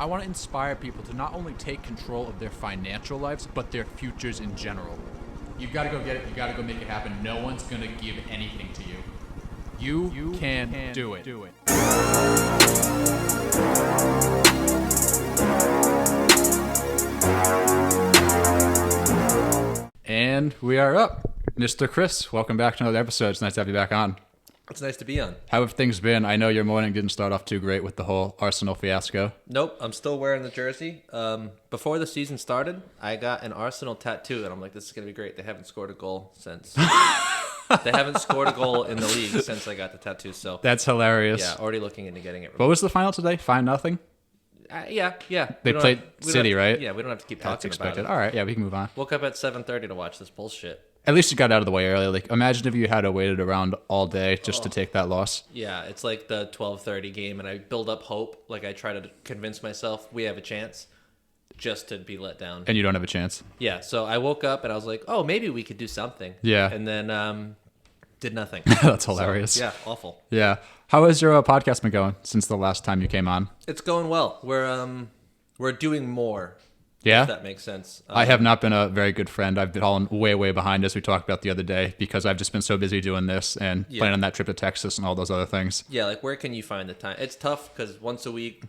I want to inspire people to not only take control of their financial lives, but their futures in general. You've got to go get it. You've got to go make it happen. No one's going to give anything to you. You can do it. And we are up. Mr. Chris, welcome back to another episode. It's nice to have you back on. It's nice to be on. How have things been? I know your morning didn't start off too great with the whole Arsenal fiasco. Nope, I'm still wearing the jersey. Before the season started, I got an Arsenal tattoo, and I'm like, this is going to be great. They haven't scored a goal since... They haven't scored a goal in the league since I got the tattoo, so... That's hilarious. Yeah, already looking into getting it removed. What was the final today? 5-0? Yeah. They played City, right? Yeah, we don't have to keep That's talking expected. about it. All right, yeah, we can move on. Woke up at 7:30 to watch this bullshit. At least you got out of the way early. Like, imagine if you had to waited around all day just to take that loss. Yeah, it's like the 12:30 game, and I build up hope. Like, I try to convince myself we have a chance, just to be let down. And you don't have a chance. Yeah, so I woke up, and I was like, oh, maybe we could do something. Yeah. And then did nothing. That's hilarious. So, yeah, awful. Yeah. How has your podcast been going since the last time you came on? It's going well. We're doing more. Yeah? If that makes sense. I have not been a very good friend. I've been falling way behind, as we talked about the other day, because I've just been so busy doing this and planning on that trip to Texas and all those other things. Yeah, like, where can you find the time? It's tough because once a week,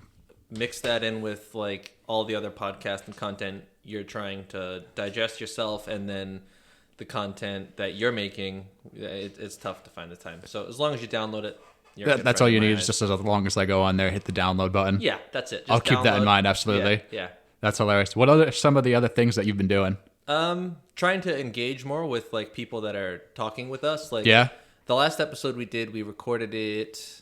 mix that in with, like, all the other podcast and content you're trying to digest yourself, and then the content that you're making, it's tough to find the time. So as long as you download it, that's all you need. Is just as long as I go on there, hit the download button. Yeah, that's it. Just I'll keep that in mind, absolutely. Yeah. That's hilarious. What are some of the other things that you've been doing? Trying to engage more with, like, people that are talking with us. Like, yeah. The last episode we did, we recorded it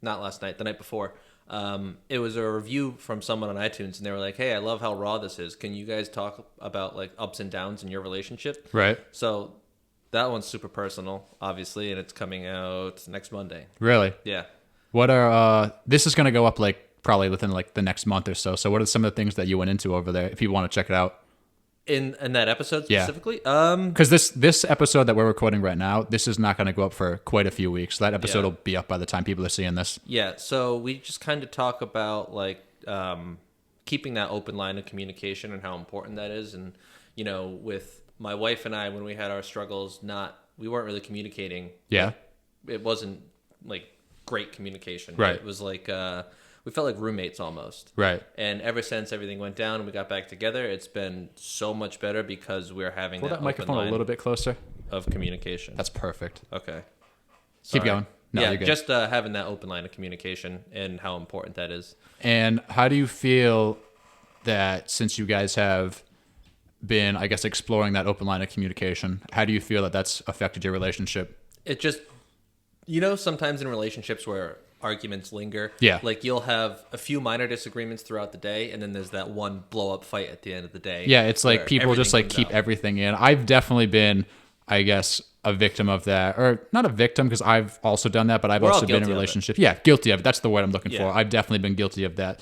not last night, the night before. It was a review from someone on iTunes, and they were like, hey, I love how raw this is. Can you guys talk about, like, ups and downs in your relationship? Right. So that one's super personal, obviously, and it's coming out next Monday. Really? Yeah. What are this is going to go up, like, probably within, like, the next month or so. So what are some of the things that you went into over there, if you want to check it out? In that episode specifically? Because this episode that we're recording right now, this is not going to go up for quite a few weeks. That episode will be up by the time people are seeing this. Yeah, so we just kind of talk about, like, keeping that open line of communication and how important that is. And, you know, with my wife and I, when we had our struggles, we weren't really communicating. Yeah. It wasn't, like, great communication. Right. It was like... we felt like roommates almost. Right. And ever since everything went down and we got back together, it's been so much better because we're having Pull that microphone open line a little bit closer of communication. That's perfect. Okay. Keep going. No, yeah, you're good. just having that open line of communication and how important that is. And how do you feel that since you guys have been, I guess, exploring that open line of communication, how do you feel that that's affected your relationship? It just, sometimes in relationships where arguments linger. Yeah. Like, you'll have a few minor disagreements throughout the day, and then there's that one blow-up fight at the end of the day. Yeah, it's like people just, like, keep everything in. I've definitely been, I guess, a victim of that. Or not a victim, because I've also done that, but I've also been in a relationship. Yeah, guilty of it. That's the word I'm looking for. I've definitely been guilty of that.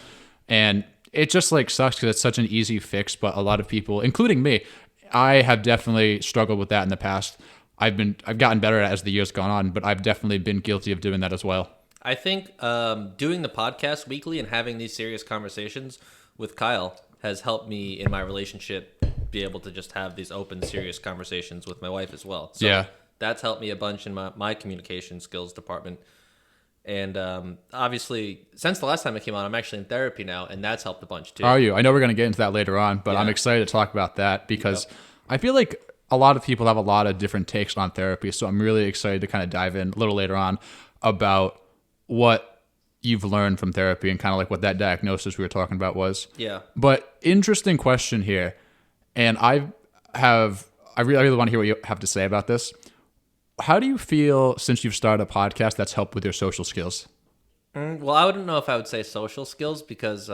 And it just, like, sucks because it's such an easy fix, but a lot of people, including me, I have definitely struggled with that in the past. I've gotten better at it as the years gone on, but I've definitely been guilty of doing that as well. I think doing the podcast weekly and having these serious conversations with Kyle has helped me in my relationship be able to just have these open, serious conversations with my wife as well. So that's helped me a bunch in my communication skills department. And obviously, since the last time I came on, I'm actually in therapy now, and that's helped a bunch too. Are you? I know we're going to get into that later on, but I'm excited to talk about that because I feel like a lot of people have a lot of different takes on therapy. So I'm really excited to kind of dive in a little later on about what you've learned from therapy and kind of like what that diagnosis we were talking about was. Yeah. But interesting question here. And I really want to hear what you have to say about this. How do you feel since you've started a podcast that's helped with your social skills? Well, I wouldn't know if I would say social skills because,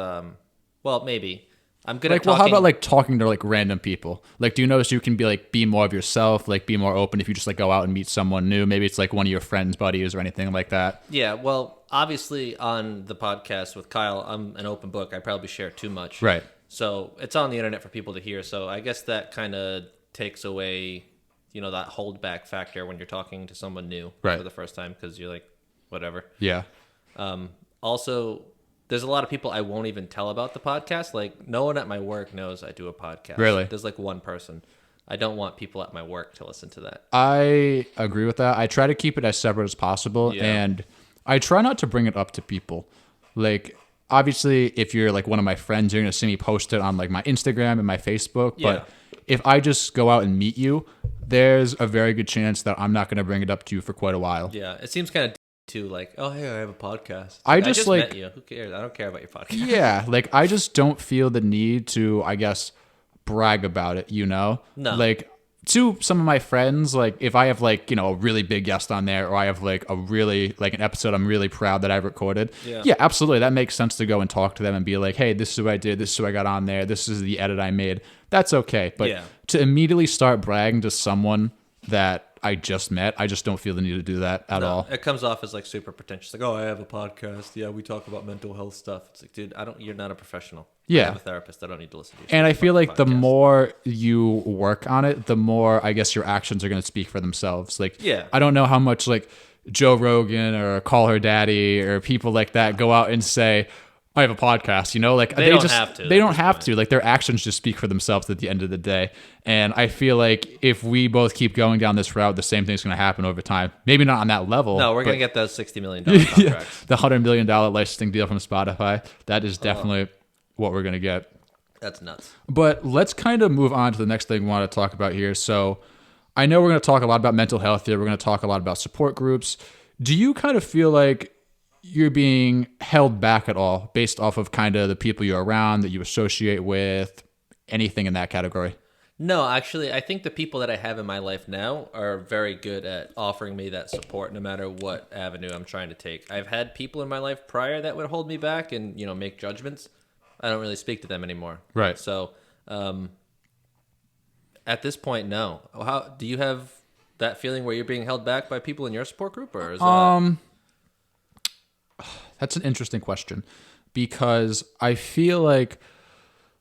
maybe. I'm good at talking. Well, how about, like, talking to, like, random people? Like, do you notice you can be more of yourself, like, be more open if you just, like, go out and meet someone new? Maybe it's, like, one of your friends, buddies, or anything like that. Yeah, well, obviously on the podcast with Kyle, I'm an open book. I probably share too much. Right. So it's on the internet for people to hear. So I guess that kind of takes away, that holdback factor when you're talking to someone new for the first time because you're like, whatever. Yeah. Also, there's a lot of people I won't even tell about the podcast. Like, no one at my work knows I do a podcast. Really? There's like one person. I don't want people at my work to listen to that. I agree with that. I try to keep it as separate as possible, and I try not to bring it up to people. Like, obviously, if you're like one of my friends, you're gonna see me post it on like my Instagram and my Facebook. But if I just go out and meet you, there's a very good chance that I'm not gonna bring it up to you for quite a while. Yeah, it seems kind of too like, oh hey, I have a podcast. I just like met you. Who cares? I don't care about your podcast. Yeah, like I just don't feel the need to, I guess, brag about it, you know? No. Like, to some of my friends, like, if I have, like, you know, a really big guest on there, or I have, like, a really, like, an episode I'm really proud that I've recorded, yeah, absolutely, that makes sense to go and talk to them and be like, hey, this is what I did, this is what I got on there, this is the edit I made. That's okay. But to immediately start bragging to someone that I just met, I just don't feel the need to do that at all. It comes off as like super pretentious, like, oh, I have a podcast. Yeah, we talk about mental health stuff. It's like, dude, you're not a professional. Yeah, I have a therapist. I don't need to listen to you. And I feel like the more you work on it, the more I guess your actions are going to speak for themselves. Like, I don't know how much like Joe Rogan or Call Her Daddy or people like that go out and say, I have a podcast, you know, like they don't have to. They don't have to. Like, their actions just speak for themselves at the end of the day. And I feel like if we both keep going down this route, the same thing's going to happen over time. Maybe not on that level. No, we're going to get those $60 million contracts. The $100 million licensing deal from Spotify. That is definitely what we're going to get. That's nuts. But let's kind of move on to the next thing we want to talk about here. So I know we're going to talk a lot about mental health here. We're going to talk a lot about support groups. Do you kind of feel like you're being held back at all based off of kind of the people you're around, that you associate with, anything in that category? No, actually, I think the people that I have in my life now are very good at offering me that support no matter what avenue I'm trying to take. I've had people in my life prior that would hold me back and, you know, make judgments. I don't really speak to them anymore. Right. So at this point, no. How do you have that feeling where you're being held back by people in your support group, or is that... That's an interesting question, because I feel like,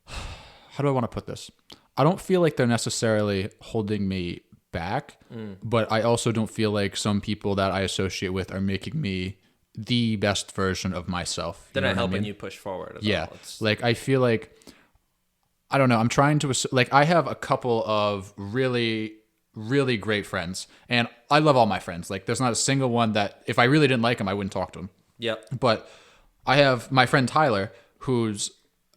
how do I want to put this? I don't feel like they're necessarily holding me back, but I also don't feel like some people that I associate with are making me the best version of myself. They're not helping you push forward. Like, I feel like, I don't know, I'm trying to, like, I have a couple of really, really great friends, and I love all my friends. Like, there's not a single one that, if I really didn't like them, I wouldn't talk to them. Yep. But I have my friend Tyler, who's,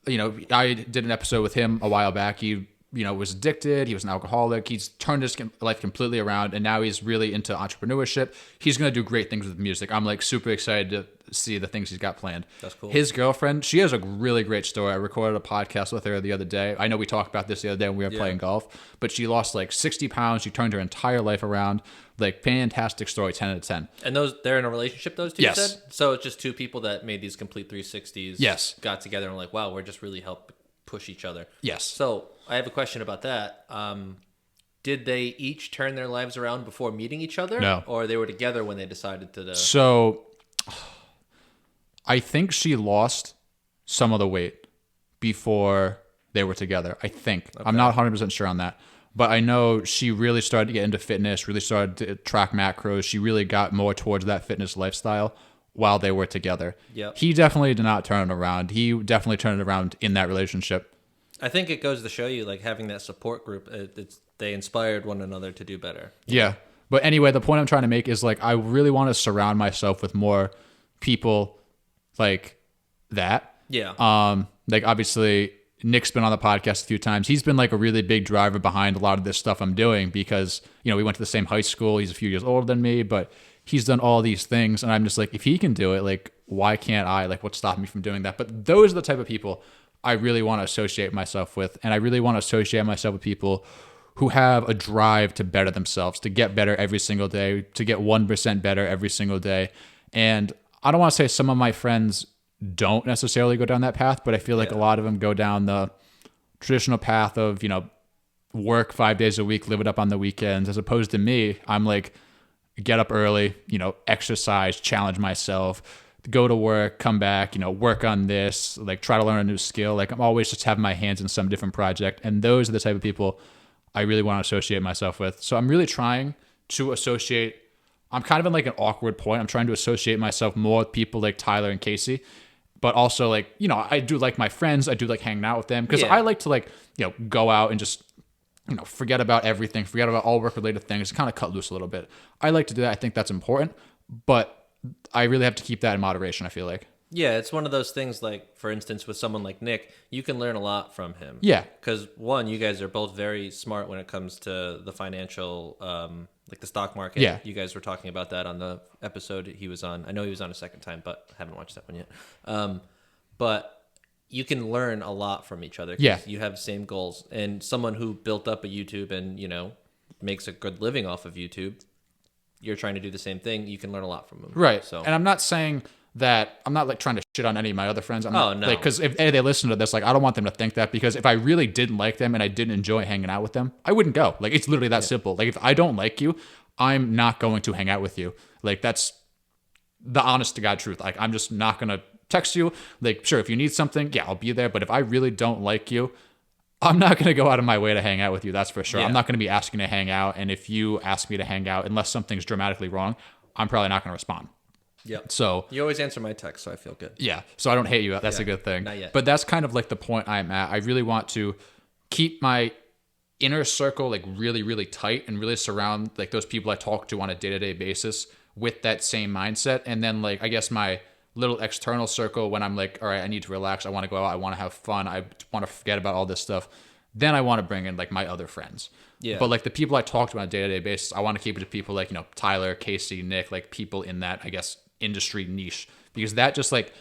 you know, I did an episode with him a while back. He, you know, was addicted. He was an alcoholic. He's turned his life completely around, and now he's really into entrepreneurship. He's going to do great things with music. I'm like super excited to see the things he's got planned. That's cool. His girlfriend, she has a really great story. I recorded a podcast with her the other day. I know we talked about this the other day when we were playing golf, but she lost like 60 pounds. She turned her entire life around. Like, fantastic story, 10 out of 10. And they're in a relationship, those two, you said? So it's just two people that made these complete 360s. Yes. Got together and were like, wow, we're just really help push each other. Yes. So I have a question about that. Did they each turn their lives around before meeting each other? No. Or they were together when they decided to... So I think she lost some of the weight before they were together. I think. Okay. I'm not 100% sure on that. But I know she really started to get into fitness, really started to track macros. She really got more towards that fitness lifestyle while they were together. Yep. He definitely did not turn it around. He definitely turned it around in that relationship. I think it goes to show you, like, having that support group, they inspired one another to do better. Yeah. But anyway, the point I'm trying to make is, like, I really want to surround myself with more people like that. Yeah. Like, obviously, Nick's been on the podcast a few times. He's been like a really big driver behind a lot of this stuff I'm doing because, you know, we went to the same high school. He's a few years older than me, but he's done all these things. And I'm just like, if he can do it, like, why can't I? Like, what's stopping me from doing that? But those are the type of people I really want to associate myself with. And I really want to associate myself with people who have a drive to better themselves, to get better every single day, to get 1% better every single day. And I don't want to say some of my friends don't necessarily go down that path, but I feel like a lot of them go down the traditional path of, you know, work 5 days a week, live it up on the weekends, as opposed to me. I'm like, get up early, you know, exercise, challenge myself, go to work, come back, you know, work on this, like try to learn a new skill. Like, I'm always just having my hands in some different project. And those are the type of people I really want to associate myself with. So I'm really trying to associate, I'm kind of in like an awkward point. I'm trying to associate myself more with people like Tyler and Casey, but also like, you know, I do like my friends. I do like hanging out with them because I like to like, you know, go out and just, you know, forget about everything, forget about all work related things, kind of cut loose a little bit. I like to do that. I think that's important, but I really have to keep that in moderation, I feel like. Yeah, it's one of those things like, for instance, with someone like Nick, you can learn a lot from him. Yeah. Because, one, you guys are both very smart when it comes to the financial, like the stock market. Yeah. You guys were talking about that on the episode he was on. I know he was on a second time, but I haven't watched that one yet. But you can learn a lot from each other. 'Cause Yeah. you have the same goals. And someone who built up a YouTube and, you know, makes a good living off of YouTube, you're trying to do the same thing. You can learn a lot from them. Right. So, and I'm not saying that I'm not like trying to shit on any of my other friends. I'm not, no. like, because if they listen to this, like I don't want them to think that, because if I really didn't like them and I didn't enjoy hanging out with them, I wouldn't go. Like it's literally that simple. Like if I don't like you, I'm not going to hang out with you. Like that's the honest to God truth. Like I'm just not gonna text you. Like sure, if you need something, yeah, I'll be there. But if I really don't like you, I'm not going to go out of my way to hang out with you. That's for sure. Yeah. I'm not going to be asking to hang out. And if you ask me to hang out, unless something's dramatically wrong, I'm probably not going to respond. Yep. So you always answer my text, so I feel good. yeah. So I don't hate you. That's a good thing. Not yet. But that's kind of like the point I'm at. I really want to keep my inner circle like really, really tight and really surround like those people I talk to on a day-to-day basis with that same mindset. And then like, I guess my little external circle when I'm like, all right, I need to relax. I want to go out. I want to have fun. I want to forget about all this stuff. Then I want to bring in like my other friends. Yeah. But like the people I talk to on a day-to-day basis, I want to keep it to people like, you know, Tyler, Casey, Nick, like people in that, I guess, industry niche, because that just like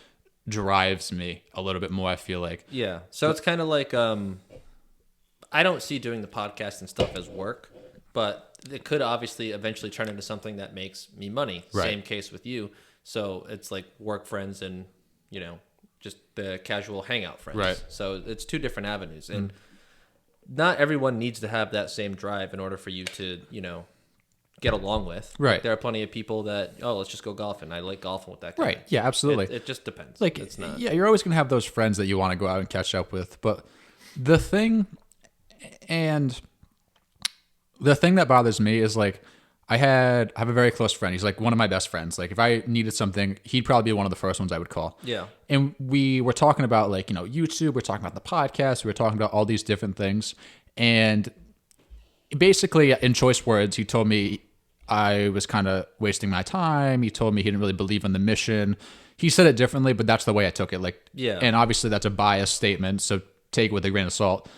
drives me a little bit more, I feel like. Yeah. So it's kind of like, I don't see doing the podcast and stuff as work, but it could obviously eventually turn into something that makes me money. Right. Same case with you. So it's like work friends and, you know, just the casual hangout friends. Right. So it's two different avenues. And not everyone needs to have that same drive in order for you to, you know, get along with. Right. Like, there are plenty of people that, oh, let's just go golfing. I like golfing with that guy. Right. Yeah, absolutely. It just depends. Like, it's not. yeah, you're always going to have those friends that you want to go out and catch up with. But the thing that bothers me is like, I have a very close friend. He's like one of my best friends. Like if I needed something, he'd probably be one of the first ones I would call. Yeah. And we were talking about like, you know, YouTube, we're talking about the podcast, we were talking about all these different things. And basically in choice words, he told me I was kind of wasting my time. He told me he didn't really believe in the mission. He said it differently, but that's the way I took it. Like, yeah. And obviously that's a biased statement, so take it with a grain of salt.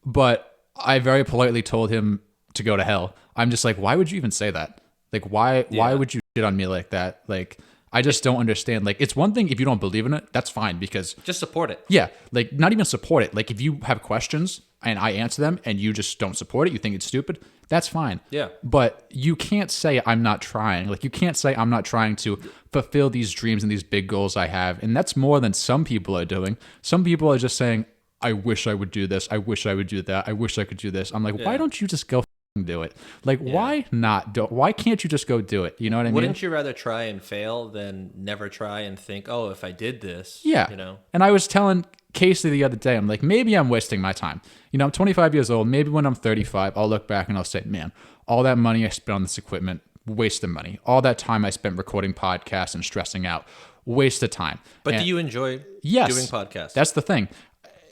But I very politely told him to go to hell. I'm just like, why would you even say that? Like, why would you shit on me like that? Like, I just don't understand. Like, it's one thing if you don't believe in it, that's fine, because just support it. Yeah. Like, not even support it. Like, if you have questions and I answer them and you just don't support it, you think it's stupid, that's fine. Yeah. But you can't say I'm not trying. Like, you can't say I'm not trying to fulfill these dreams and these big goals I have. And that's more than some people are doing. Some people are just saying, I wish I would do this. I wish I would do that. I wish I could do this. I'm like, why don't you just go do it? Like, why not? Why can't you just go do it? You know what I mean? Wouldn't you rather try and fail than never try and think, oh, if I did this, yeah. You know? And I was telling Casey the other day, I'm like, maybe I'm wasting my time. You know, I'm 25 years old. Maybe when I'm 35, I'll look back and I'll say, man, all that money I spent on this equipment, waste of money. All that time I spent recording podcasts and stressing out, waste of time. But and do you enjoy yes, doing podcasts? That's the thing.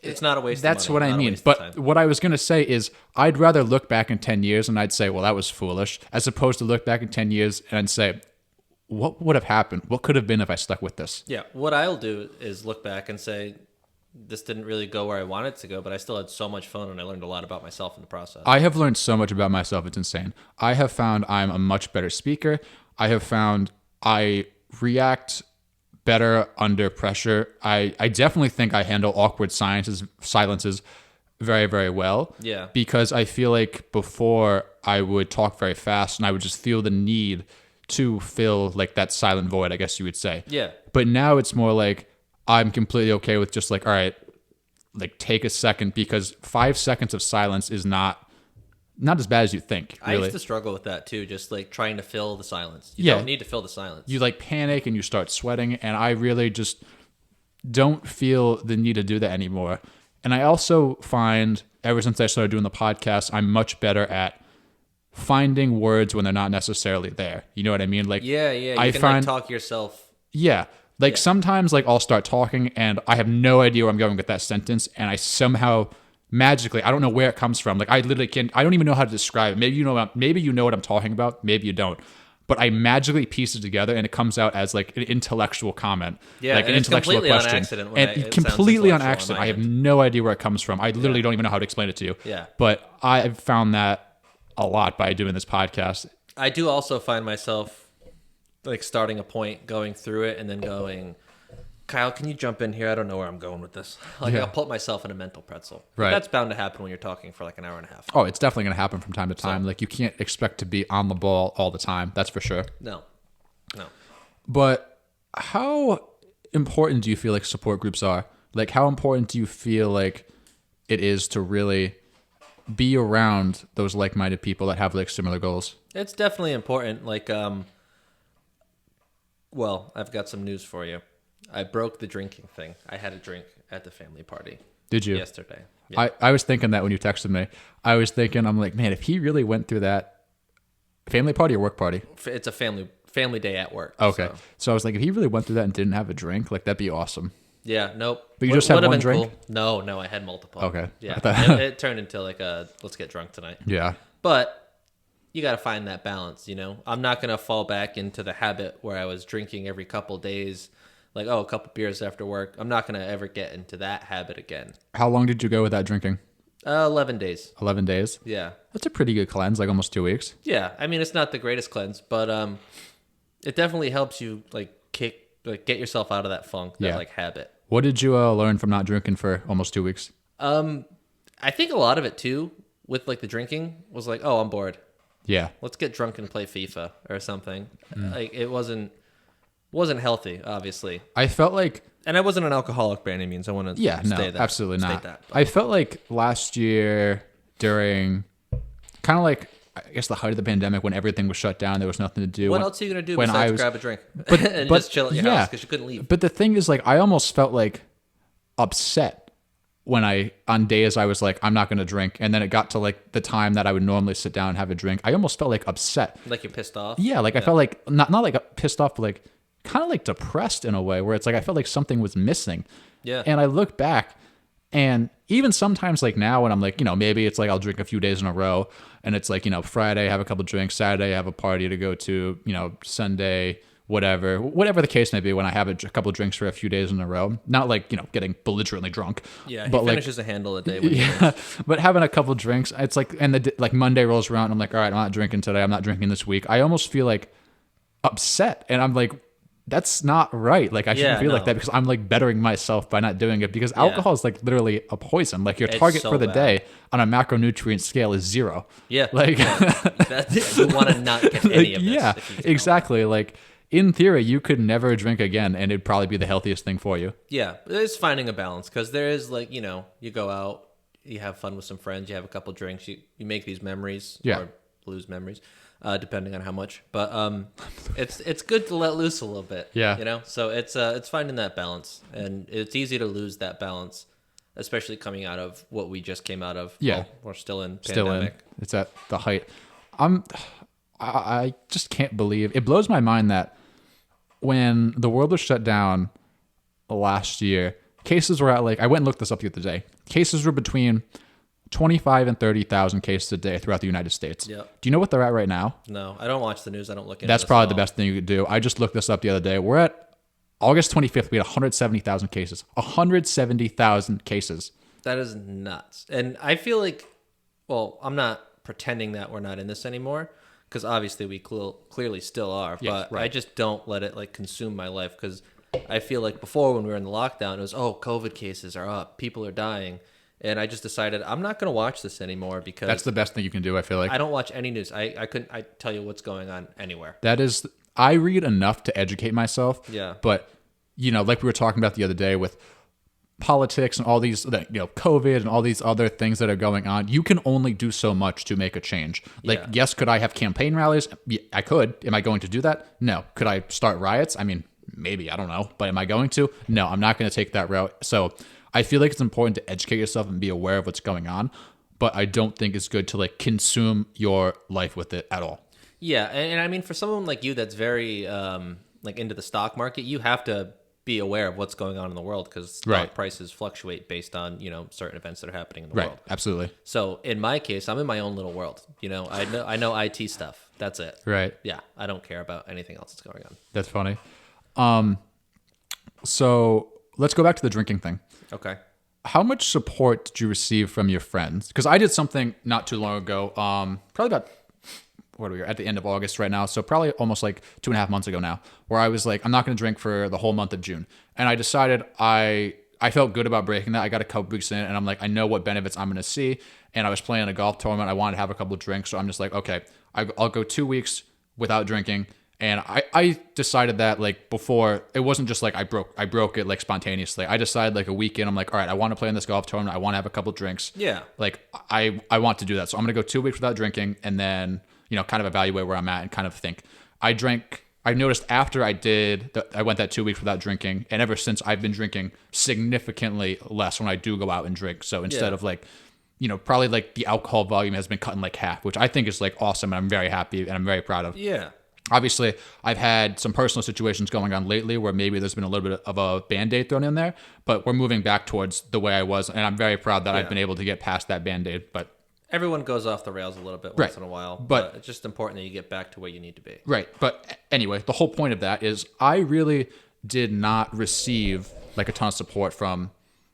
It's not a waste That's of money. what I mean. But what I was going to say is I'd rather look back in 10 years and I'd say, well, that was foolish, as opposed to look back in 10 years and say, what would have happened? What could have been if I stuck with this? Yeah. What I'll do is look back and say, this didn't really go where I wanted it to go, but I still had so much fun and I learned a lot about myself in the process. I have learned so much about myself. It's insane. I have found I'm a much better speaker. I have found I react better under pressure. I definitely think I handle awkward silences very, very well. Yeah. Because I feel like before I would talk very fast and I would just feel the need to fill like that silent void, I guess you would say. Yeah. But now it's more like I'm completely okay with just like, all right, like take a second, because 5 seconds of silence is not as bad as you think. Really. I used to struggle with that too, just like trying to fill the silence. You don't need to fill the silence. You like panic and you start sweating, and I really just don't feel the need to do that anymore. And I also find ever since I started doing the podcast, I'm much better at finding words when they're not necessarily there. You know what I mean? Like, yeah. You I can find, like talk yourself. Yeah. Like sometimes like I'll start talking and I have no idea where I'm going with that sentence, and I somehow magically, I don't know where it comes from. Like I literally can't, I don't even know how to describe it. Maybe you know what I'm talking about. Maybe you don't. But I magically piece it together and it comes out as like an intellectual comment, like an intellectual question, on accident and completely on accident. I have no idea where it comes from. I literally don't even know how to explain it to you. Yeah. But I've found that a lot by doing this podcast. I do also find myself like starting a point, going through it, and then going, Kyle, can you jump in here? I don't know where I'm going with this. Like I'll put myself in a mental pretzel. Right. That's bound to happen when you're talking for like an hour and a half. Oh, it's definitely going to happen from time to time. Like you can't expect to be on the ball all the time. That's for sure. No. But how important do you feel like support groups are? Like how important do you feel like it is to really be around those like-minded people that have like similar goals? It's definitely important. Like, well, I've got some news for you. I broke the drinking thing. I had a drink at the family party. Did you? Yesterday. Yeah. I was thinking that when you texted me. I was thinking, I'm like, man, if he really went through that family party or work party? It's a family day at work. Okay. So I was like, if he really went through that and didn't have a drink, like that'd be awesome. Yeah, nope. But you just had one drink? Cool. No, I had multiple. Okay. Yeah. It turned into like a let's get drunk tonight. Yeah. But you got to find that balance, you know? I'm not going to fall back into the habit where I was drinking every couple days, like, a couple beers after work. I'm not going to ever get into that habit again. How long did you go without drinking? 11 days. 11 days? Yeah. That's a pretty good cleanse, like almost 2 weeks. Yeah. I mean, it's not the greatest cleanse, but it definitely helps you, get yourself out of that funk, that, habit. What did you learn from not drinking for almost 2 weeks? I think a lot of it, too, with, the drinking, was like, I'm bored. Yeah. Let's get drunk and play FIFA or something. Like it wasn't healthy, obviously. I felt like, and I wasn't an alcoholic by any means. I want to stay that. Absolutely not. I felt like last year during kind of like I guess the height of the pandemic when everything was shut down, there was nothing to do. What else are you gonna do besides grab a drink and just chill at your house because you couldn't leave? But the thing is, I almost felt upset when on days I was like, I'm not going to drink. And then it got to the time that I would normally sit down and have a drink. I almost felt upset. Like you're pissed off? Yeah. I felt not pissed off, but kind of depressed in a way where it's I felt like something was missing. Yeah. And I look back and even sometimes now when I'm maybe it's I'll drink a few days in a row and it's Friday, have a couple drinks, Saturday, have a party to go to, Sunday, whatever the case may be, when I have a couple of drinks for a few days in a row, not getting belligerently drunk. Yeah, he finishes a handle a day. When but having a couple of drinks, it's and Monday rolls around, and I'm all right, I'm not drinking today. I'm not drinking this week. I almost feel upset, and I'm that's not right. I shouldn't feel like that because I'm bettering myself by not doing it because alcohol is literally a poison. Your target for the day on a macronutrient scale is 0. Yeah. You want to not get any of this. Yeah, exactly. In theory, you could never drink again, and it'd probably be the healthiest thing for you. Yeah, it's finding a balance because there is you go out, you have fun with some friends, you have a couple drinks, you make these memories or lose memories, depending on how much. But it's good to let loose a little bit. Yeah, So it's finding that balance, and it's easy to lose that balance, especially coming out of what we just came out of. Yeah, well, we're still in pandemic. It's at the height. I just can't believe it. Blows my mind that when the world was shut down last year, cases were at I went and looked this up the other day. Cases were between 25 and 30,000 cases a day throughout the United States. Yep. Do you know what they're at right now? No, I don't watch the news. I don't look into That's probably the best thing you could do. I just looked this up the other day. We're at August 25th. We had 170,000 cases. 170,000 cases. That is nuts. And I feel I'm not pretending that we're not in this anymore, because obviously we clearly still are, but right. I just don't let it consume my life, because I feel before when we were in the lockdown, it was, COVID cases are up, people are dying, and I just decided I'm not going to watch this anymore because that's the best thing you can do. I feel I don't watch any news. I tell you what's going on anywhere. I read enough to educate myself. Yeah, but we were talking about the other day with politics and all these, COVID and all these other things that are going on, you can only do so much to make a change. Yes, could I have campaign rallies? Yeah, I could. Am I going to do that? No. Could I start riots? I mean, maybe, I don't know. But am I going to? No, I'm not going to take that route. So I feel it's important to educate yourself and be aware of what's going on. But I don't think it's good to consume your life with it at all. Yeah. And I mean, for someone like you that's very into the stock market, you have to be aware of what's going on in the world because stock prices fluctuate based on, certain events that are happening in the world. Absolutely. So in my case, I'm in my own little world. I know IT stuff. That's it. Right. Yeah. I don't care about anything else that's going on. That's funny. So let's go back to the drinking thing. Okay. How much support did you receive from your friends? Because I did something not too long ago, probably about, what are we at the end of August right now? So probably almost like 2.5 months ago now, where I was like, I'm not going to drink for the whole month of June. And I decided I felt good about breaking that. I got a couple weeks in and I'm like, I know what benefits I'm going to see. And I was playing a golf tournament. I wanted to have a couple of drinks. So I'm just like, okay, I'll go 2 weeks without drinking. And I decided that like before, it wasn't just like I broke it like spontaneously. I decided like a weekend, I'm like, all right, I want to play in this golf tournament. I want to have a couple drinks. Yeah. Like I want to do that. So I'm going to go 2 weeks without drinking and then, kind of evaluate where I'm at and kind of think. I noticed after I went that 2 weeks without drinking. And ever since I've been drinking significantly less when I do go out and drink. So instead of like, probably like the alcohol volume has been cut in like half, which I think is like awesome. And I'm very happy and I'm very proud of. Yeah. Obviously, I've had some personal situations going on lately where maybe there's been a little bit of a Band-Aid thrown in there, but we're moving back towards the way I was, and I'm very proud that I've been able to get past that Band-Aid. But everyone goes off the rails a little bit once in a while, but it's just important that you get back to where you need to be. Right. But anyway, the whole point of that is I really did not receive like a ton of support from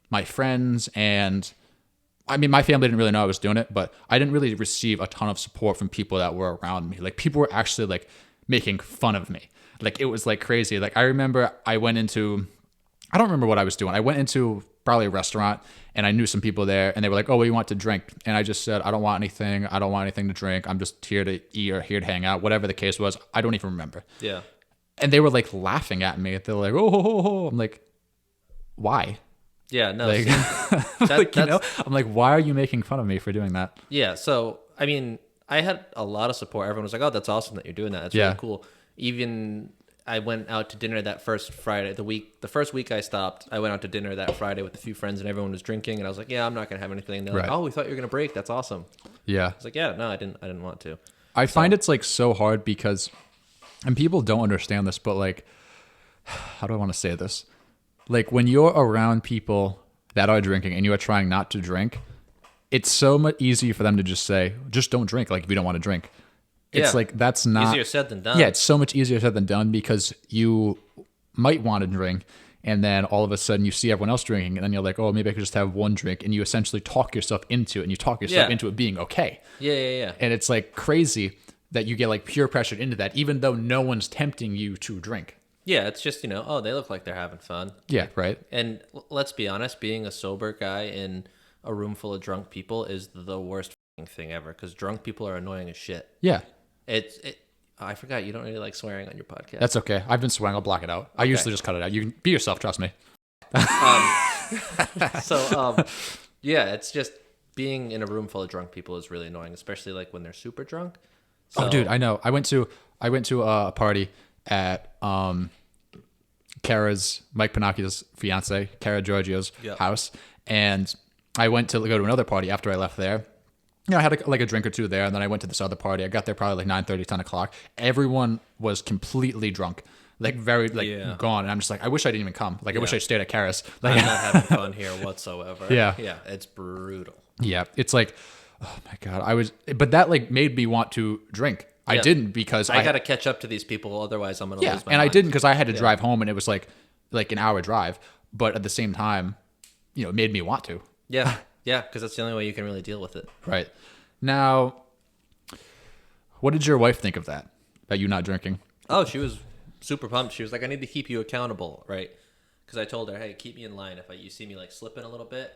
my friends, and I mean, my family didn't really know I was doing it, but I didn't really receive a ton of support from people that were around me. Like people were actually like making fun of me. Like it was like crazy. Like I remember I don't remember what I was doing. I went into probably a restaurant and I knew some people there and they were like, oh, what do you want to drink? And I just said, I don't want anything. I don't want anything to drink. I'm just here to eat or here to hang out. Whatever the case was, I don't even remember. Yeah. And they were like laughing at me. They're like, oh. I'm like, why? Yeah, no. Like, I'm like, why are you making fun of me for doing that? Yeah. So, I mean, I had a lot of support. Everyone was like, oh, that's awesome that you're doing that. That's really cool. Even I went out to dinner that first Friday, the first week I stopped, I went out to dinner that Friday with a few friends and everyone was drinking. And I was like, yeah, I'm not going to have anything. And they're like, oh, we thought you were going to break. That's awesome. Yeah. I was like, yeah, no, I didn't want to. I find it's like so hard because, and people don't understand this, but like, how do I want to say this? Like when you're around people that are drinking and you are trying not to drink, it's so much easier for them to just say, just don't drink. Like if you don't want to drink, it's like, that's not easier said than done. Yeah. It's so much easier said than done because you might want to drink. And then all of a sudden you see everyone else drinking and then you're like, oh, maybe I could just have one drink. And you essentially talk yourself into it and you talk yourself into it being okay. Yeah. And it's like crazy that you get like peer pressured into that, even though no one's tempting you to drink. Yeah, it's just, oh, they look like they're having fun. Yeah, right. And let's be honest, being a sober guy in a room full of drunk people is the worst thing ever because drunk people are annoying as shit. Yeah. I forgot you don't really like swearing on your podcast. That's okay. I've been swearing. I'll block it out. I usually just cut it out. You can be yourself. Trust me. Yeah, it's just being in a room full of drunk people is really annoying, especially like when they're super drunk. So, oh, dude, I know. I went to a party at Kara's, Mike Pinocchio's fiance, Kara Giorgio's house, and I went to go to another party after I left there. I had a drink or two there, and then I went to this other party. I got there probably like 9:30, 10 o'clock. Everyone was completely drunk, like very gone. And I'm just like, I wish I didn't even come. Like I wish I stayed at Kara's. Like, I'm not having fun here whatsoever. Yeah, it's brutal. Yeah, it's like, oh my god, but that like made me want to drink. I didn't because I got to catch up to these people, otherwise I'm gonna lose my mind. I didn't because I had to drive home, and it was like an hour drive. But at the same time, it made me want to. Yeah, because that's the only way you can really deal with it. Right. Now, what did your wife think of that you not drinking? Oh, she was super pumped. She was like, I need to keep you accountable, right? Because I told her, hey, keep me in line. If you see me like slipping a little bit,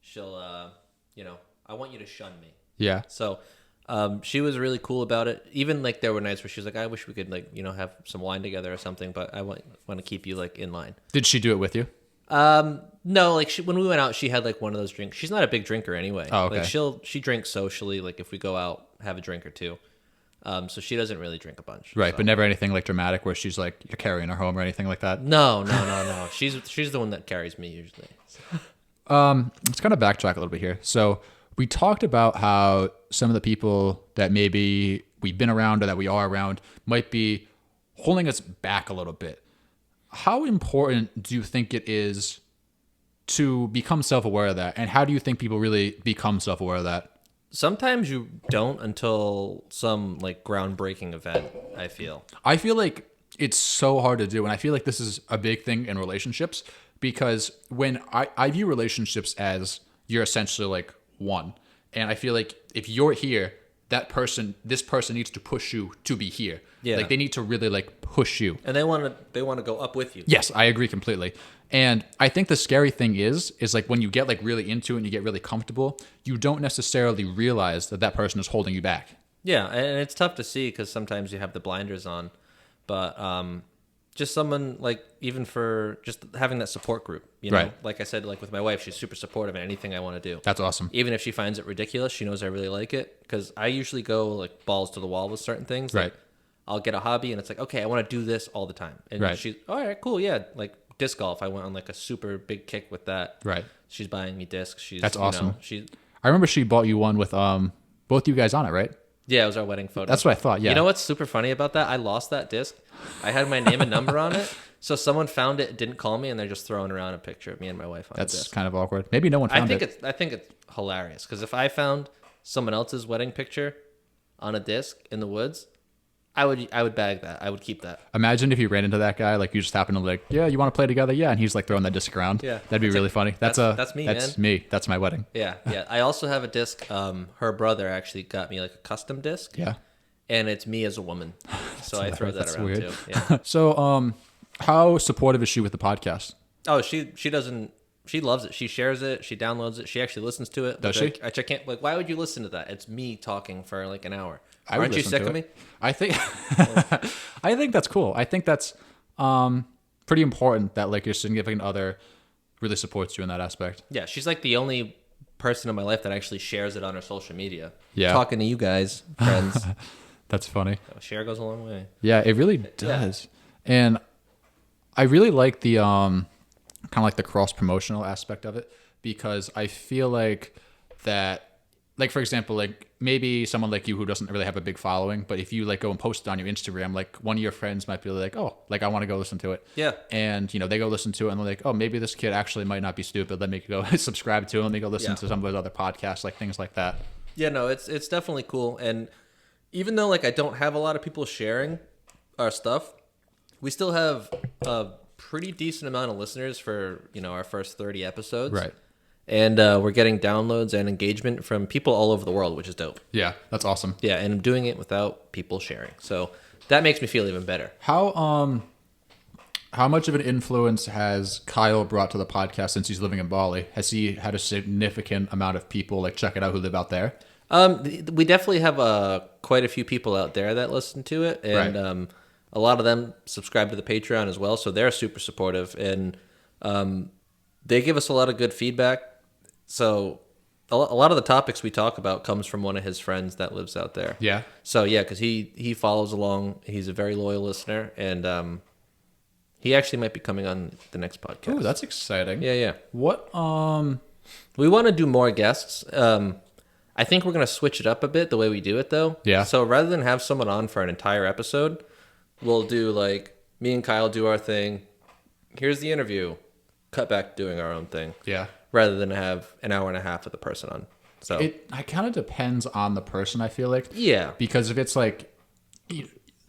she'll, I want you to shun me. Yeah. So she was really cool about it. Even like there were nights where she was like, I wish we could have some wine together or something, but I want to keep you like in line. Did she do it with you? No, like when we went out, she had like one of those drinks. She's not a big drinker anyway. Oh, okay. Like she drinks socially. Like if we go out, have a drink or two. So she doesn't really drink a bunch. Right, so. But never anything like dramatic where she's like you're carrying her home or anything like that. No. She's the one that carries me usually. So. Let's kind of backtrack a little bit here. So we talked about how some of the people that maybe we've been around or that we are around might be holding us back a little bit. How important do you think it is to become self-aware of that? And how do you think people really become self-aware of that? Sometimes you don't until some like groundbreaking event, I feel like it's so hard to do. And I feel like this is a big thing in relationships, because when I view relationships as you're essentially like one. And I feel like if you're here, this person needs to push you to be here. Yeah. Like they need to really like push you. And they want to go up with you. Yes, I agree completely. And I think the scary thing is like when you get like really into it and you get really comfortable, you don't necessarily realize that person is holding you back. Yeah, and it's tough to see because sometimes you have the blinders on. But just someone like, even for just having that support group, you know, right. Like I said, like with my wife, she's super supportive in anything I want to do. That's awesome. Even if she finds it ridiculous, she knows I really like it, because I usually go like balls to the wall with certain things. Right. Like, I'll get a hobby and it's like, okay, I want to do this all the time. And right. she's, all right, cool. Yeah. Like disc golf. I went on like a super big kick with that. Right. She's buying me discs. That's awesome. I remember she bought you one with both you guys on it, right? Yeah, it was our wedding photo. That's what I thought. Yeah. You know what's super funny about that? I lost that disc. I had my name and number on it. So someone found it, didn't call me, and they're just throwing around a picture of me and my wife on the disc. That's kind of awkward. Maybe no one found it. I think it's hilarious, because if I found someone else's wedding picture on a disc in the woods, I would bag that. I would keep that. Imagine if you ran into that guy, like you just happen to like, yeah, you want to play together? Yeah. And he's like throwing that disc around. Yeah. That'd be really funny. That's me, That's man. me. That's my wedding. Yeah. Yeah. I also have a disc. Her brother actually got me like a custom disc. Yeah. And it's me as a woman. So I throw that around weird. too. Yeah. So, how supportive is she with the podcast? Oh, she doesn't. She loves it. She shares it. She downloads it. She actually listens to it. Does she? I can't. Like, why would you listen to that? It's me talking for like an hour. Aren't you sick of me? I think. I think that's cool. I think that's pretty important that like your significant other really supports you in that aspect. Yeah, she's like the only person in my life that actually shares it on her social media. Yeah. Talking to you guys, friends. That's funny. Share goes a long way. Yeah, it really does. Yeah. And I really like the kind of like the cross promotional aspect of it, because I feel like that, like for example, like maybe someone like you who doesn't really have a big following, but if you like go and post it on your Instagram, like one of your friends might be like, oh, like I want to go listen to it. Yeah. And you know, they go listen to it and they're like, oh, maybe this kid actually might not be stupid. Let me go subscribe to him. Let me go listen to some of those other podcasts, like things like that. Yeah, no, it's definitely cool. And even though like I don't have a lot of people sharing our stuff, we still have a pretty decent amount of listeners for, you know, our first 30 episodes. Right. And we're getting downloads and engagement from people all over the world, which is dope. Yeah, that's awesome. Yeah, and I'm doing it without people sharing. So that makes me feel even better. How much of an influence has Kyle brought to the podcast since he's living in Bali? Has he had a significant amount of people like check it out who live out there? We definitely have quite a few people out there that listen to it, and a lot of them subscribe to the Patreon as well, so they're super supportive, and they give us a lot of good feedback. So a lot of the topics we talk about comes from one of his friends that lives out there. Yeah. So yeah, because he follows along. He's a very loyal listener, and he actually might be coming on the next podcast. Oh, that's exciting. Yeah. What? We want to do more guests. I think we're gonna switch it up a bit the way we do it, though. Yeah. So rather than have someone on for an entire episode, we'll do like me and Kyle do our thing. Here's the interview. Cut back to doing our own thing. Yeah. Rather than have an hour and a half with the person on. So it kind of depends on the person, I feel like. Yeah. Because if it's like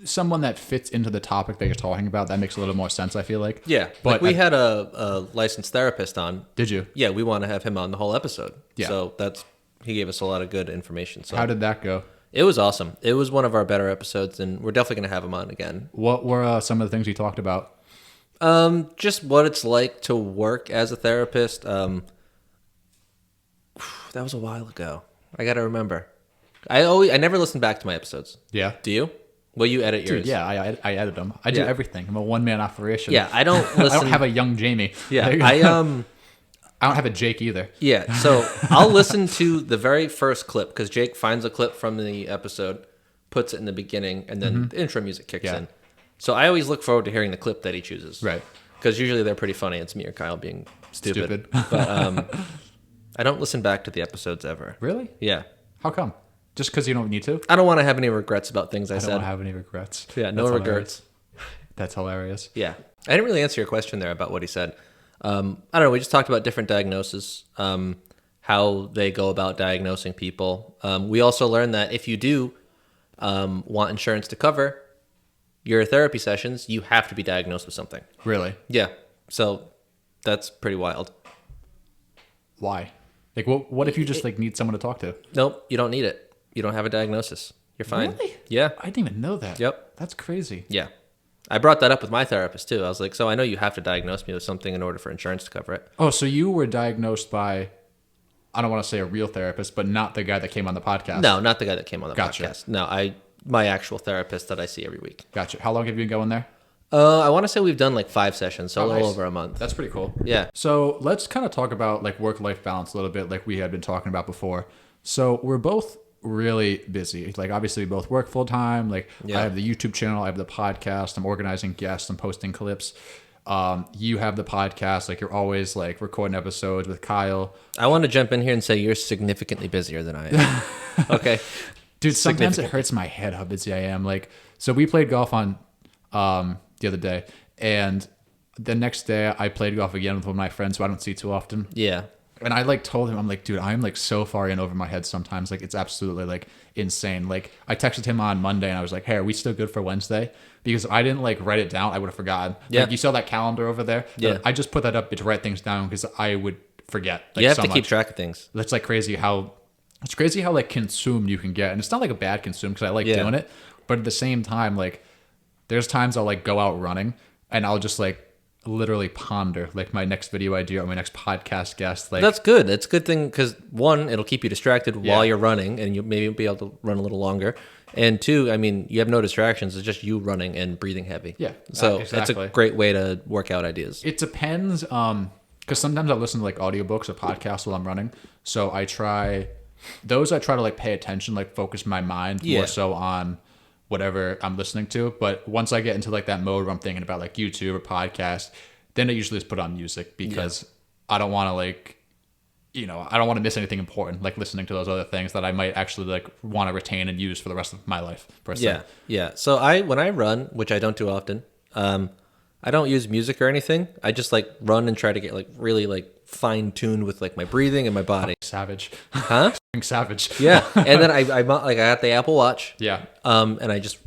someone that fits into the topic that you're talking about, that makes a little more sense, I feel like. Yeah. But like we had a licensed therapist on. Did you? Yeah, we want to have him on the whole episode. Yeah. So he gave us a lot of good information. So how did that go? It was awesome. It was one of our better episodes, and we're definitely going to have him on again. What were some of the things you talked about? Just what it's like to work as a therapist. That was a while ago. I got to remember. I never listen back to my episodes. Yeah. Do you? Well, you edit yours. Dude, yeah, I edit them. I do everything. I'm a one-man operation. Yeah, I don't listen. I don't have a young Jamie. Yeah, I don't have a Jake either. Yeah, so I'll listen to the very first clip because Jake finds a clip from the episode, puts it in the beginning, and then the intro music kicks in. So I always look forward to hearing the clip that he chooses. Right. Because usually they're pretty funny. It's me or Kyle being stupid. But I don't listen back to the episodes ever. Really? Yeah. How come? Just because you don't need to? I don't want to have any regrets about things I said. I don't have any regrets. Yeah, no regrets. That's hilarious. Yeah. I didn't really answer your question there about what he said. I don't know. We just talked about different diagnoses, how they go about diagnosing people. We also learned that if you do want insurance to cover your therapy sessions, you have to be diagnosed with something. Really? Yeah. So that's pretty wild. Why? Like, what if you just like need someone to talk to? Nope, you don't need it. You don't have a diagnosis. You're fine. Really? Yeah. I didn't even know that. Yep. That's crazy. Yeah. I brought that up with my therapist too. I was like, so I know you have to diagnose me with something in order for insurance to cover it. Oh, so you were diagnosed by, I don't want to say a real therapist, but not the guy that came on the podcast. No, not the guy that came on the Gotcha. podcast. No, my actual therapist that I see every week. Gotcha. How long have you been going there? I want to say we've done like 5 sessions, so a little nice. over a month. That's pretty cool. Yeah. So let's kind of talk about like work-life balance a little bit, like we had been talking about before. So we're both really busy. Like obviously we both work full-time. Like I have the YouTube channel, I have the podcast, I'm organizing guests, I'm posting clips. You have the podcast, like you're always like recording episodes with Kyle. I want to jump in here and say you're significantly busier than I am. Okay. Dude, sometimes it hurts my head how busy I am. Like, so we played golf on the other day, and the next day I played golf again with one of my friends who I don't see too often. Yeah. And I like told him, I'm like, dude, I'm like so far in over my head sometimes. Like, it's absolutely like insane. Like, I texted him on Monday and I was like, hey, are we still good for Wednesday? Because if I didn't like write it down, I would have forgotten. Yeah. Like, you saw that calendar over there? Yeah. I just put that up to write things down because I would forget. Like, You have so to keep much. track of things. That's like crazy how like consumed you can get. And it's not like a bad consume because I like doing it. But at the same time, like there's times I'll like go out running and I'll just like literally ponder like my next video idea or my next podcast guest. Like that's good. It's a good thing because 1, it'll keep you distracted while you're running and you maybe be able to run a little longer. And 2, I mean, you have no distractions. It's just you running and breathing heavy. Yeah. So exactly. That's a great way to work out ideas. It depends. Because sometimes I listen to like audiobooks or podcasts while I'm running. So I try to like pay attention, like focus my mind more so on whatever I'm listening to. But once I get into like that mode where I'm thinking about like YouTube or podcast, then I usually just put on music because I don't want to like, I don't want to miss anything important, like listening to those other things that I might actually like want to retain and use for the rest of my life. Yeah. Yeah. So when I run, which I don't do often, I don't use music or anything. I just like run and try to get like really like fine tuned with like my breathing and my body. Savage. Huh? Savage. Yeah. And then I got the Apple Watch. Yeah. And I just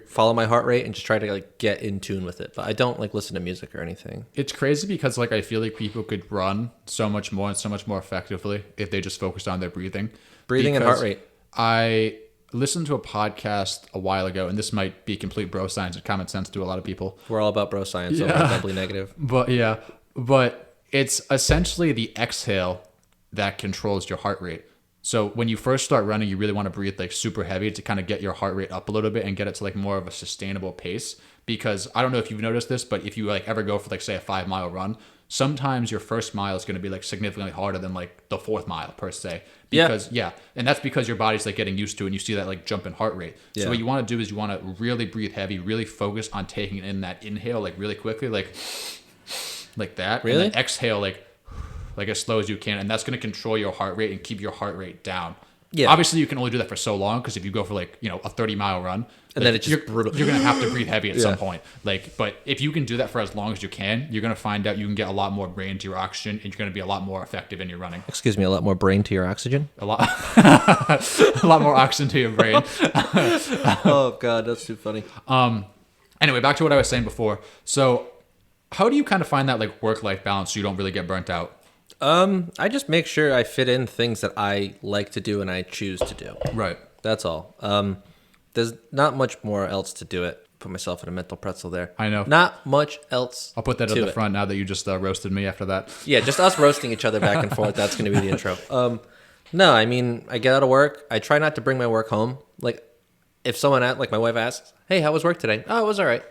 follow my heart rate and just try to like get in tune with it. But I don't like listen to music or anything. It's crazy because like I feel like people could run so much more and so much more effectively if they just focused on their breathing. And heart rate. I listened to a podcast a while ago, and this might be complete bro science and common sense to a lot of people. We're all about bro science over Doubly Negative. But it's essentially the exhale that controls your heart rate. So when you first start running, you really want to breathe like super heavy to kind of get your heart rate up a little bit and get it to like more of a sustainable pace. Because I don't know if you've noticed this, but if you like ever go for like say a 5-mile run, sometimes your first mile is going to be like significantly harder than like the 4th mile per se. Because and that's because your body's like getting used to it and you see that like jump in heart rate. Yeah. So what you want to do is you want to really breathe heavy, really focus on taking in that inhale like really quickly, like that. Really? And then exhale like as slow as you can, and that's going to control your heart rate and keep your heart rate down. Yeah. Obviously, you can only do that for so long because if you go for like a 30-mile run, and then it's just brutal. You're going to have to breathe heavy at some point. But if you can do that for as long as you can, you're going to find out you can get a lot more brain to your oxygen, and you're going to be a lot more effective in your running. Excuse me, a lot more brain to your oxygen. A lot more oxygen to your brain. Oh God, that's too funny. Anyway, back to what I was saying before. So, how do you kind of find that like work-life balance so you don't really get burnt out? I just make sure I fit in things that I like to do and I choose to do. Right. That's all. There's not much more else to do it. Put myself in a mental pretzel there. I know. Not much else. I'll put that at the front now that you just roasted me after that. Yeah, just us roasting each other back and forth. That's going to be the intro. No, I mean, I get out of work. I try not to bring my work home. Like, if someone, like my wife asks, hey, how was work today? Oh, it was all right.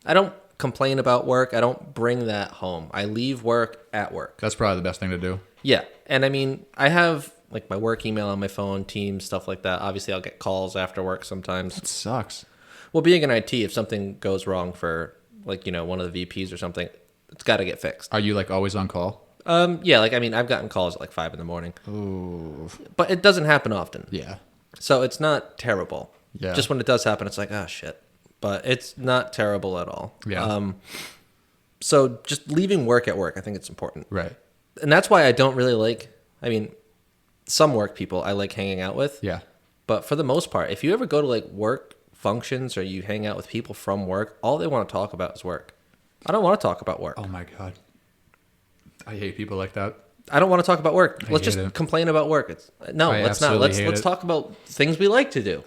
I don't complain about work. I don't bring that home. I leave work at work. That's probably the best thing to do. Yeah. And I mean, I have like my work email on my phone, Teams, stuff like that. Obviously, I'll get calls after work sometimes. That sucks. Well, being in IT, if something goes wrong for like, one of the VPs or something, it's got to get fixed. Are you like always on call? Yeah. Like, I mean, I've gotten calls at like 5 a.m. Ooh. But it doesn't happen often. Yeah. So it's not terrible. Yeah. Just when it does happen, it's like, oh shit. But it's not terrible at all. Yeah. So just leaving work at work, I think it's important. Right. And that's why I don't really like, I mean, some work people I like hanging out with. Yeah. But for the most part, if you ever go to like work functions or you hang out with people from work, all they want to talk about is work. I don't want to talk about work. Oh my God. I hate people like that. I don't want to talk about work. Let's just it. complain about work. Let's not. Let's talk about things we like to do.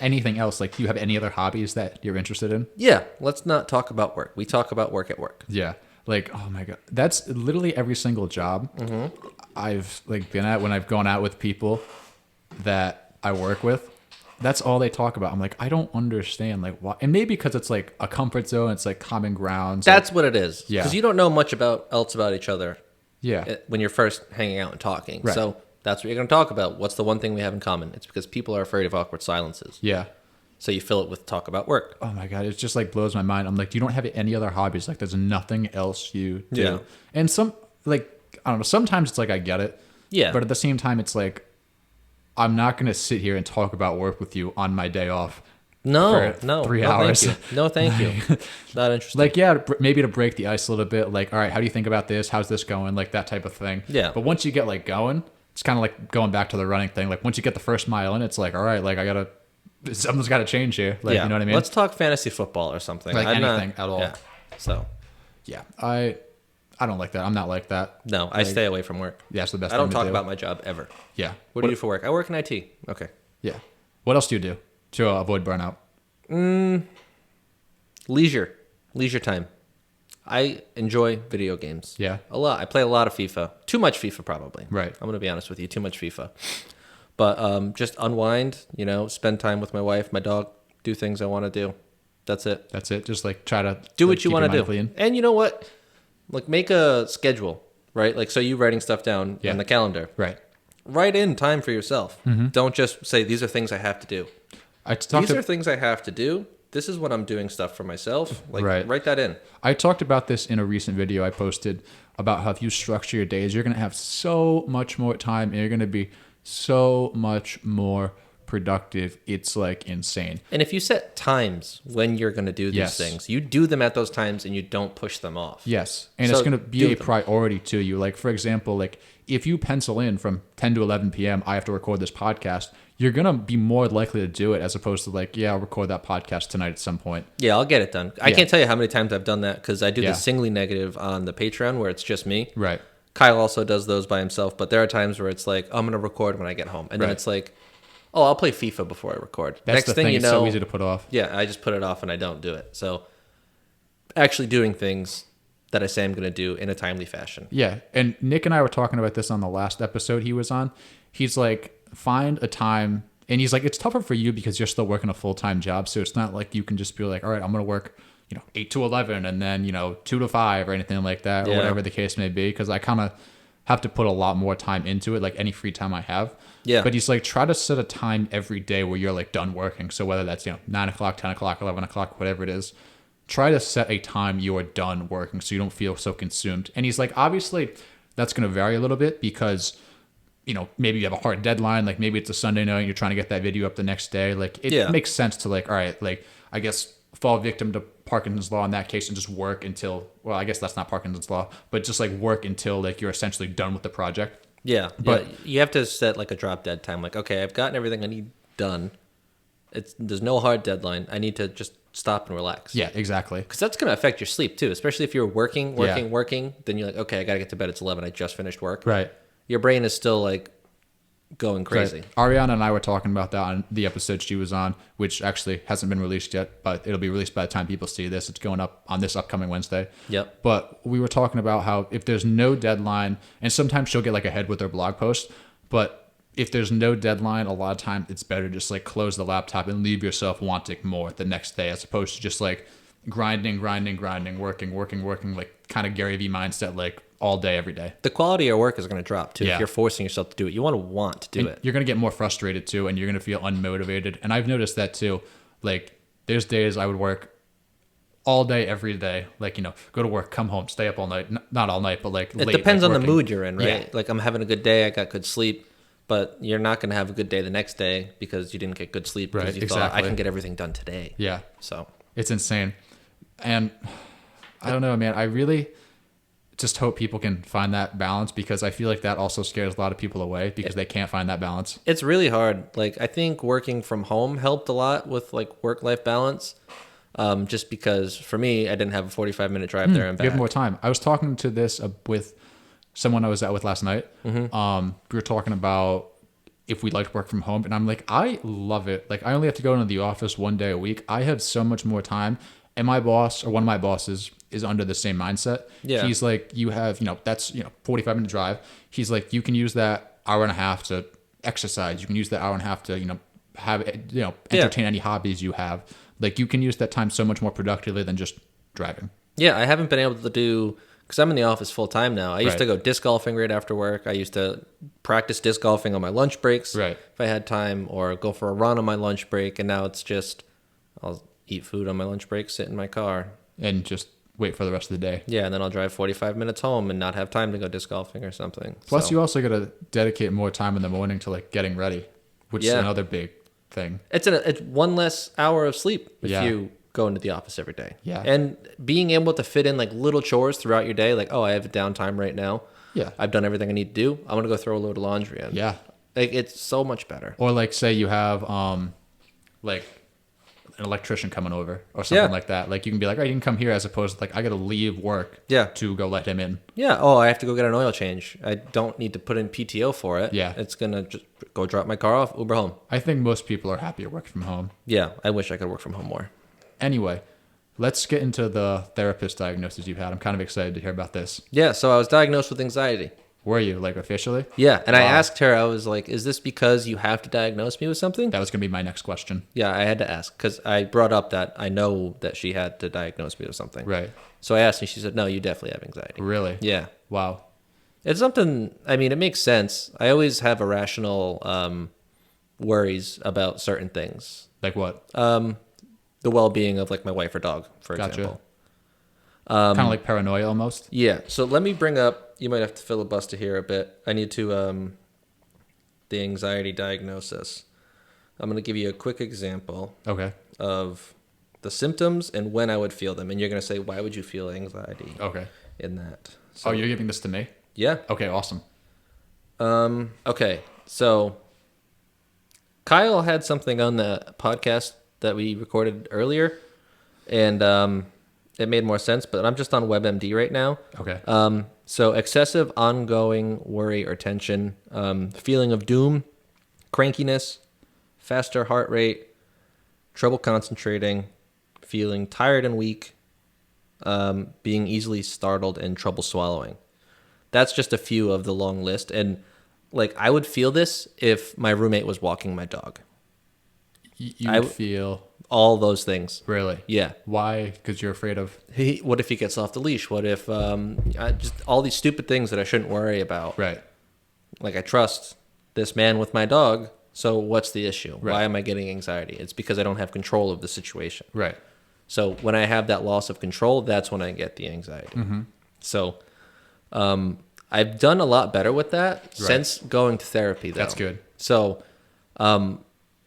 Anything else? Like, do you have any other hobbies that you're interested in? Yeah. Let's not talk about work. We talk about work at work. Yeah. Like, oh my God. That's literally every single job I've like been at when I've gone out with people that I work with. That's all they talk about. I'm like, I don't understand. Like, why? And maybe because it's like a comfort zone. It's like common ground. That's what it is. Yeah. Because you don't know much else about each other. Yeah. When you're first hanging out and talking. Right. So that's what you're going to talk about. What's the one thing we have in common? It's because people are afraid of awkward silences. Yeah. So you fill it with talk about work. Oh my God. It just like blows my mind. I'm like, you don't have any other hobbies. Like, there's nothing else you do. Yeah. And I don't know. Sometimes it's like, I get it. Yeah. But at the same time, it's like, I'm not going to sit here and talk about work with you on my day off. No, 3 hours. Thank you. No, thank you. Not interesting. Like, yeah, maybe to break the ice a little bit. Like, all right, how do you think about this? How's this going? Like, that type of thing. Yeah. But once you get like going, it's kind of like going back to the running thing. Like, once you get the first mile in, it's like, all right, like something's got to change here. Like, you know what I mean? Let's talk fantasy football or something. Like anything at all. Yeah. So. Yeah, I don't like that. I'm not like that. No, I stay away from work. Yeah, it's the best. I don't thing to talk do. about my job ever. Yeah. What do you do for work? I work in IT. Okay. Yeah. What else do you do to avoid burnout? Leisure time. I enjoy video games. Yeah. A lot. I play a lot of FIFA. Too much FIFA, probably. Right. I'm going to be honest with you. Too much FIFA. But just unwind, spend time with my wife, my dog, do things I want to do. That's it. Just like try to do what you want to do. Clean. And you know what? Like, make a schedule, right? Like, so you writing stuff down on the calendar. Right. Write in time for yourself. Don't just say, these are things I have to do. These are things I have to do. This is when I'm doing stuff for myself. Like, write that in. I talked about this in a recent video I posted about how if you structure your days, you're going to have so much more time and you're going to be so much more productive. It's like insane. And if you set times when you're going to do these things, you do them at those times and you don't push them off. Yes. And it's going to be a priority to you. Like, for example, like if you pencil in from 10 to 11 p.m., I have to record this podcast, you're going to be more likely to do it as opposed to like, yeah, I'll record that podcast tonight at some point. Yeah, I'll get it done. I can't tell you how many times I've done that because I do the Singly Negative on the Patreon where it's just me. Right. Kyle also does those by himself, but there are times where it's like, I'm going to record when I get home. And then it's like, oh, I'll play FIFA before I record. That's the thing, you know, it's so easy to put off. Yeah, I just put it off and I don't do it. So actually doing things that I say I'm going to do in a timely fashion. Yeah, and Nick and I were talking about this on the last episode he was on. He's like, find a time, and he's like, it's tougher for you because you're still working a full-time job, so it's not like you can just be like, all right, I'm going to work 8 to 11 and then 2 to 5 or anything like that, or whatever the case may be, because I kind of have to put a lot more time into it, like any free time I have. Yeah. But he's like, try to set a time every day where you're like done working. So whether that's 9 o'clock, 10 o'clock, 11 o'clock, whatever it is, try to set a time you are done working so you don't feel so consumed. And he's like, obviously that's going to vary a little bit because maybe you have a hard deadline, like maybe it's a Sunday night and you're trying to get that video up the next day. Like it makes sense to like, all right, like I guess fall victim to Parkinson's law in that case and just work until, well, I guess that's not Parkinson's law, but just like work until like you're essentially done with the project. Yeah, but you have to set like a drop dead time. Like, okay, I've gotten everything I need done. There's no hard deadline. I need to just stop and relax. Yeah, exactly. Because that's going to affect your sleep too, especially if you're working. Then you're like, okay, I got to get to bed. It's 11. I just finished work. Right. Your brain is still like going crazy. Right. Ariana and I were talking about that on the episode she was on, which actually hasn't been released yet, but it'll be released by the time people see this. It's going up on this upcoming Wednesday. Yep. But we were talking about how if there's no deadline, and sometimes she'll get like ahead with her blog post, but if there's no deadline, a lot of times it's better to just like close the laptop and leave yourself wanting more the next day as opposed to just like grinding, working, like kind of Gary V mindset, like all day, every day. The quality of your work is going to drop too. If you're forcing yourself to do it, you want to do it. You're going to get more frustrated too, and you're going to feel unmotivated. And I've noticed that too. Like there's days I would work all day, every day. Like, go to work, come home, stay up all night. Not all night, but like late. It depends like on the mood you're in, right? Yeah. Like I'm having a good day, I got good sleep, but you're not going to have a good day the next day because you didn't get good sleep because you thought I can get everything done today. Yeah. So it's insane. And I don't know, man. I really just hope people can find that balance, because I feel like that also scares a lot of people away because they can't find that balance. It's really hard. Like, I think working from home helped a lot with like work-life balance. Just because for me, I didn't have a 45-minute drive there and back. You have more time. I was talking to this with someone I was out with last night. We were talking about if we'd like to work from home, and I'm like, I love it. Like, I only have to go into the office 1 day a week. I have so much more time. And my boss, or one of my bosses, is under the same mindset. Yeah. He's like, you have, that's, 45-minute drive. He's like, you can use that hour and a half to exercise. You can use that hour and a half to, have, entertain any hobbies you have. Like, you can use that time so much more productively than just driving. Yeah, I haven't been able to do, because I'm in the office full time now. I used to go disc golfing right after work. I used to practice disc golfing on my lunch breaks if I had time, or go for a run on my lunch break. And now it's just, I'll eat food on my lunch break, sit in my car. And just wait for the rest of the day. Yeah, and then I'll drive 45 minutes home and not have time to go disc golfing or something. Plus, you also got to dedicate more time in the morning to like getting ready, which is another big thing. It's one less hour of sleep if you go into the office every day. Yeah. And being able to fit in like little chores throughout your day, like, oh, I have a downtime right now. Yeah. I've done everything I need to do. I'm going to go throw a load of laundry in. Yeah. Like, it's so much better. Or like, say you have like an electrician coming over or something like that. Like, you can be like, oh, you can come here, as opposed to like, I got to leave work to go let him in. Yeah. Oh, I have to go get an oil change. I don't need to put in PTO for it. Yeah. It's going to just go drop my car off, Uber home. I think most people are happy to work from home. Yeah. I wish I could work from home more. Anyway, let's get into the therapist diagnosis you've had. I'm kind of excited to hear about this. Yeah. So I was diagnosed with anxiety. Were you, like, officially? Yeah. And I asked her, I was like, is this because you have to diagnose me with something? That was going to be my next question. Yeah, I had to ask, because I brought up that I know that she had to diagnose me with something. Right. So I asked, and she said, no, you definitely have anxiety. Really? Yeah. Wow. It's something, I mean, it makes sense. I always have irrational worries about certain things. Like what? The well-being of, like, my wife or dog, for example. Kind of like paranoia almost? Yeah. So let me bring up, you might have to filibuster here a bit. I need to, the anxiety diagnosis. I'm going to give you a quick example of the symptoms and when I would feel them. And you're going to say, why would you feel anxiety in that? So, you're giving this to me? Yeah. Okay, awesome. Okay, so Kyle had something on the podcast that we recorded earlier, and it made more sense, but I'm just on WebMD right now. Okay. So excessive ongoing worry or tension, feeling of doom, crankiness, faster heart rate, trouble concentrating, feeling tired and weak, being easily startled, and trouble swallowing. That's just a few of the long list. And like, I would feel this if my roommate was walking my dog. You would feel all those things. Really? Yeah. Why? Because you're afraid of... What if he gets off the leash? What if just all these stupid things that I shouldn't worry about? Right. Like, I trust this man with my dog, so what's the issue? Right. Why am I getting anxiety? It's because I don't have control of the situation. Right. So when I have that loss of control, that's when I get the anxiety. Mm-hmm. So I've done a lot better with that since going to therapy, though. That's good. So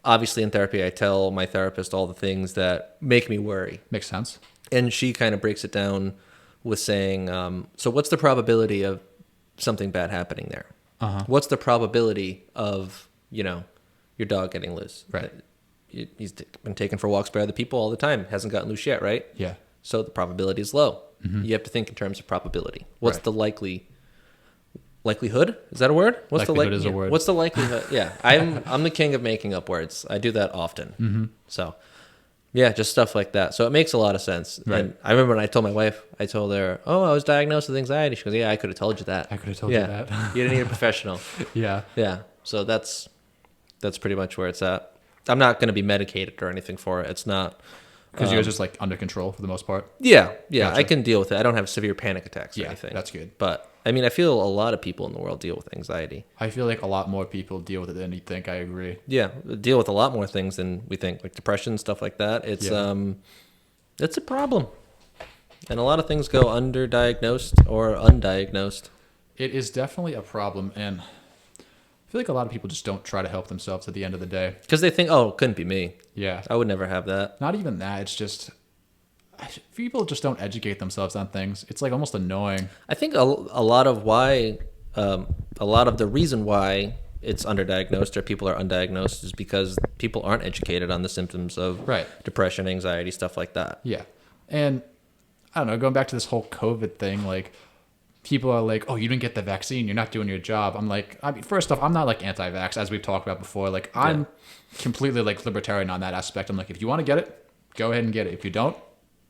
obviously in therapy, I tell my therapist all the things that make me worry. Makes sense. And she kind of breaks it down with saying, so what's the probability of something bad happening there? Uh-huh. What's the probability of, your dog getting loose? Right. He's been taken for walks by other people all the time. Hasn't gotten loose yet, right? Yeah. So the probability is low. Mm-hmm. You have to think in terms of probability. What's the likelihood? Is that a word? What's likelihood is a word. What's the likelihood? Yeah, I'm the king of making up words. I do that often. Mm-hmm. So, yeah, just stuff like that. So it makes a lot of sense. Right. And I remember when I told my wife, I told her, "Oh, I was diagnosed with anxiety." She goes, "Yeah, I could have told you that. I could have told you that. You didn't need a professional." Yeah. Yeah. So that's pretty much where it's at. I'm not going to be medicated or anything for it. It's not. Because you guys just like under control for the most part. Yeah. Gotcha. I can deal with it. I don't have severe panic attacks or anything. That's good. But I mean, I feel a lot of people in the world deal with anxiety. I feel like a lot more people deal with it than you think. I agree. Yeah, deal with a lot more things than we think, like depression, stuff like that. It's a problem, and a lot of things go underdiagnosed or undiagnosed. It is definitely a problem, and I feel like a lot of people just don't try to help themselves at the end of the day Because they think, oh, it couldn't be me. Yeah. I would never have that. Not even that. It's just, people just don't educate themselves on things. It's like almost annoying. I think a lot of the reason why it's underdiagnosed or people are undiagnosed is because people aren't educated on the symptoms of depression, anxiety, stuff like that. Yeah. And I don't know, going back to this whole COVID thing, like people are like, oh, you didn't get the vaccine, you're not doing your job. I'm like, I mean, first off, I'm not like anti-vax, as we've talked about before. Like I'm completely like libertarian on that aspect. I'm like, if you want to get it, go ahead and get it. If you don't,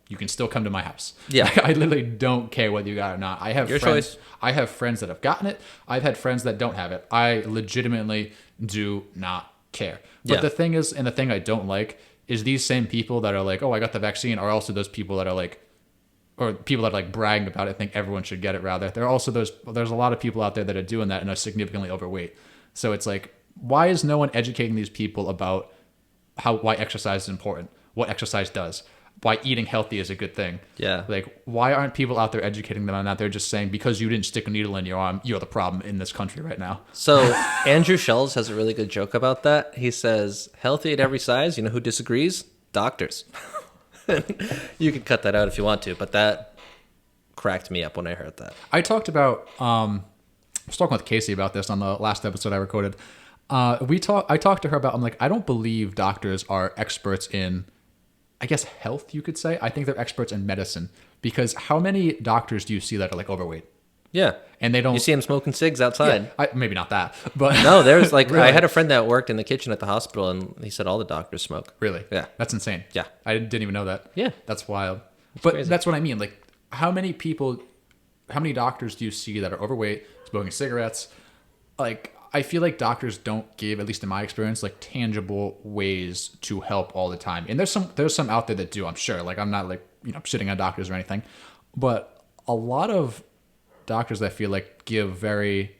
you can still come to my house. Yeah. Like, I literally don't care whether you got it or not. I have Your friends. choice. I have friends that have gotten it. I've had friends that don't have it. I legitimately do not care. But the thing is, and the thing I don't like is these same people that are like, oh, I got the vaccine, are also those people that are like, or people that are like bragging about it, think everyone should get it rather. There are also there's a lot of people out there that are doing that and are significantly overweight. So it's like, why is no one educating these people about why exercise is important, what exercise does, why eating healthy is a good thing? Yeah. Like, why aren't people out there educating them on that? They're just saying, because you didn't stick a needle in your arm, you're the problem in this country right now. So Andrew Schulz has a really good joke about that. He says, healthy at every size. You know who disagrees? Doctors. You can cut that out if you want to, but that cracked me up when I heard that. I talked about, I was talking with Casey about this on the last episode I recorded. I talked to her about, I'm like, I don't believe doctors are experts in, I guess, health, you could say. I think they're experts in medicine, because how many doctors do you see that are like overweight? Yeah. And they don't. You see them smoking cigs outside. Yeah, maybe not that, but no, there's like, really? I had a friend that worked in the kitchen at the hospital, and he said all the doctors smoke. Really? Yeah. That's insane. Yeah. I didn't even know that. Yeah. That's wild. But crazy. That's what I mean. Like, how many doctors do you see that are overweight, smoking cigarettes? Like, I feel like doctors don't give, at least in my experience, like tangible ways to help all the time. And there's some out there that do, I'm sure. Like, I'm not like, shitting on doctors or anything, but a lot of doctors, I feel like, give very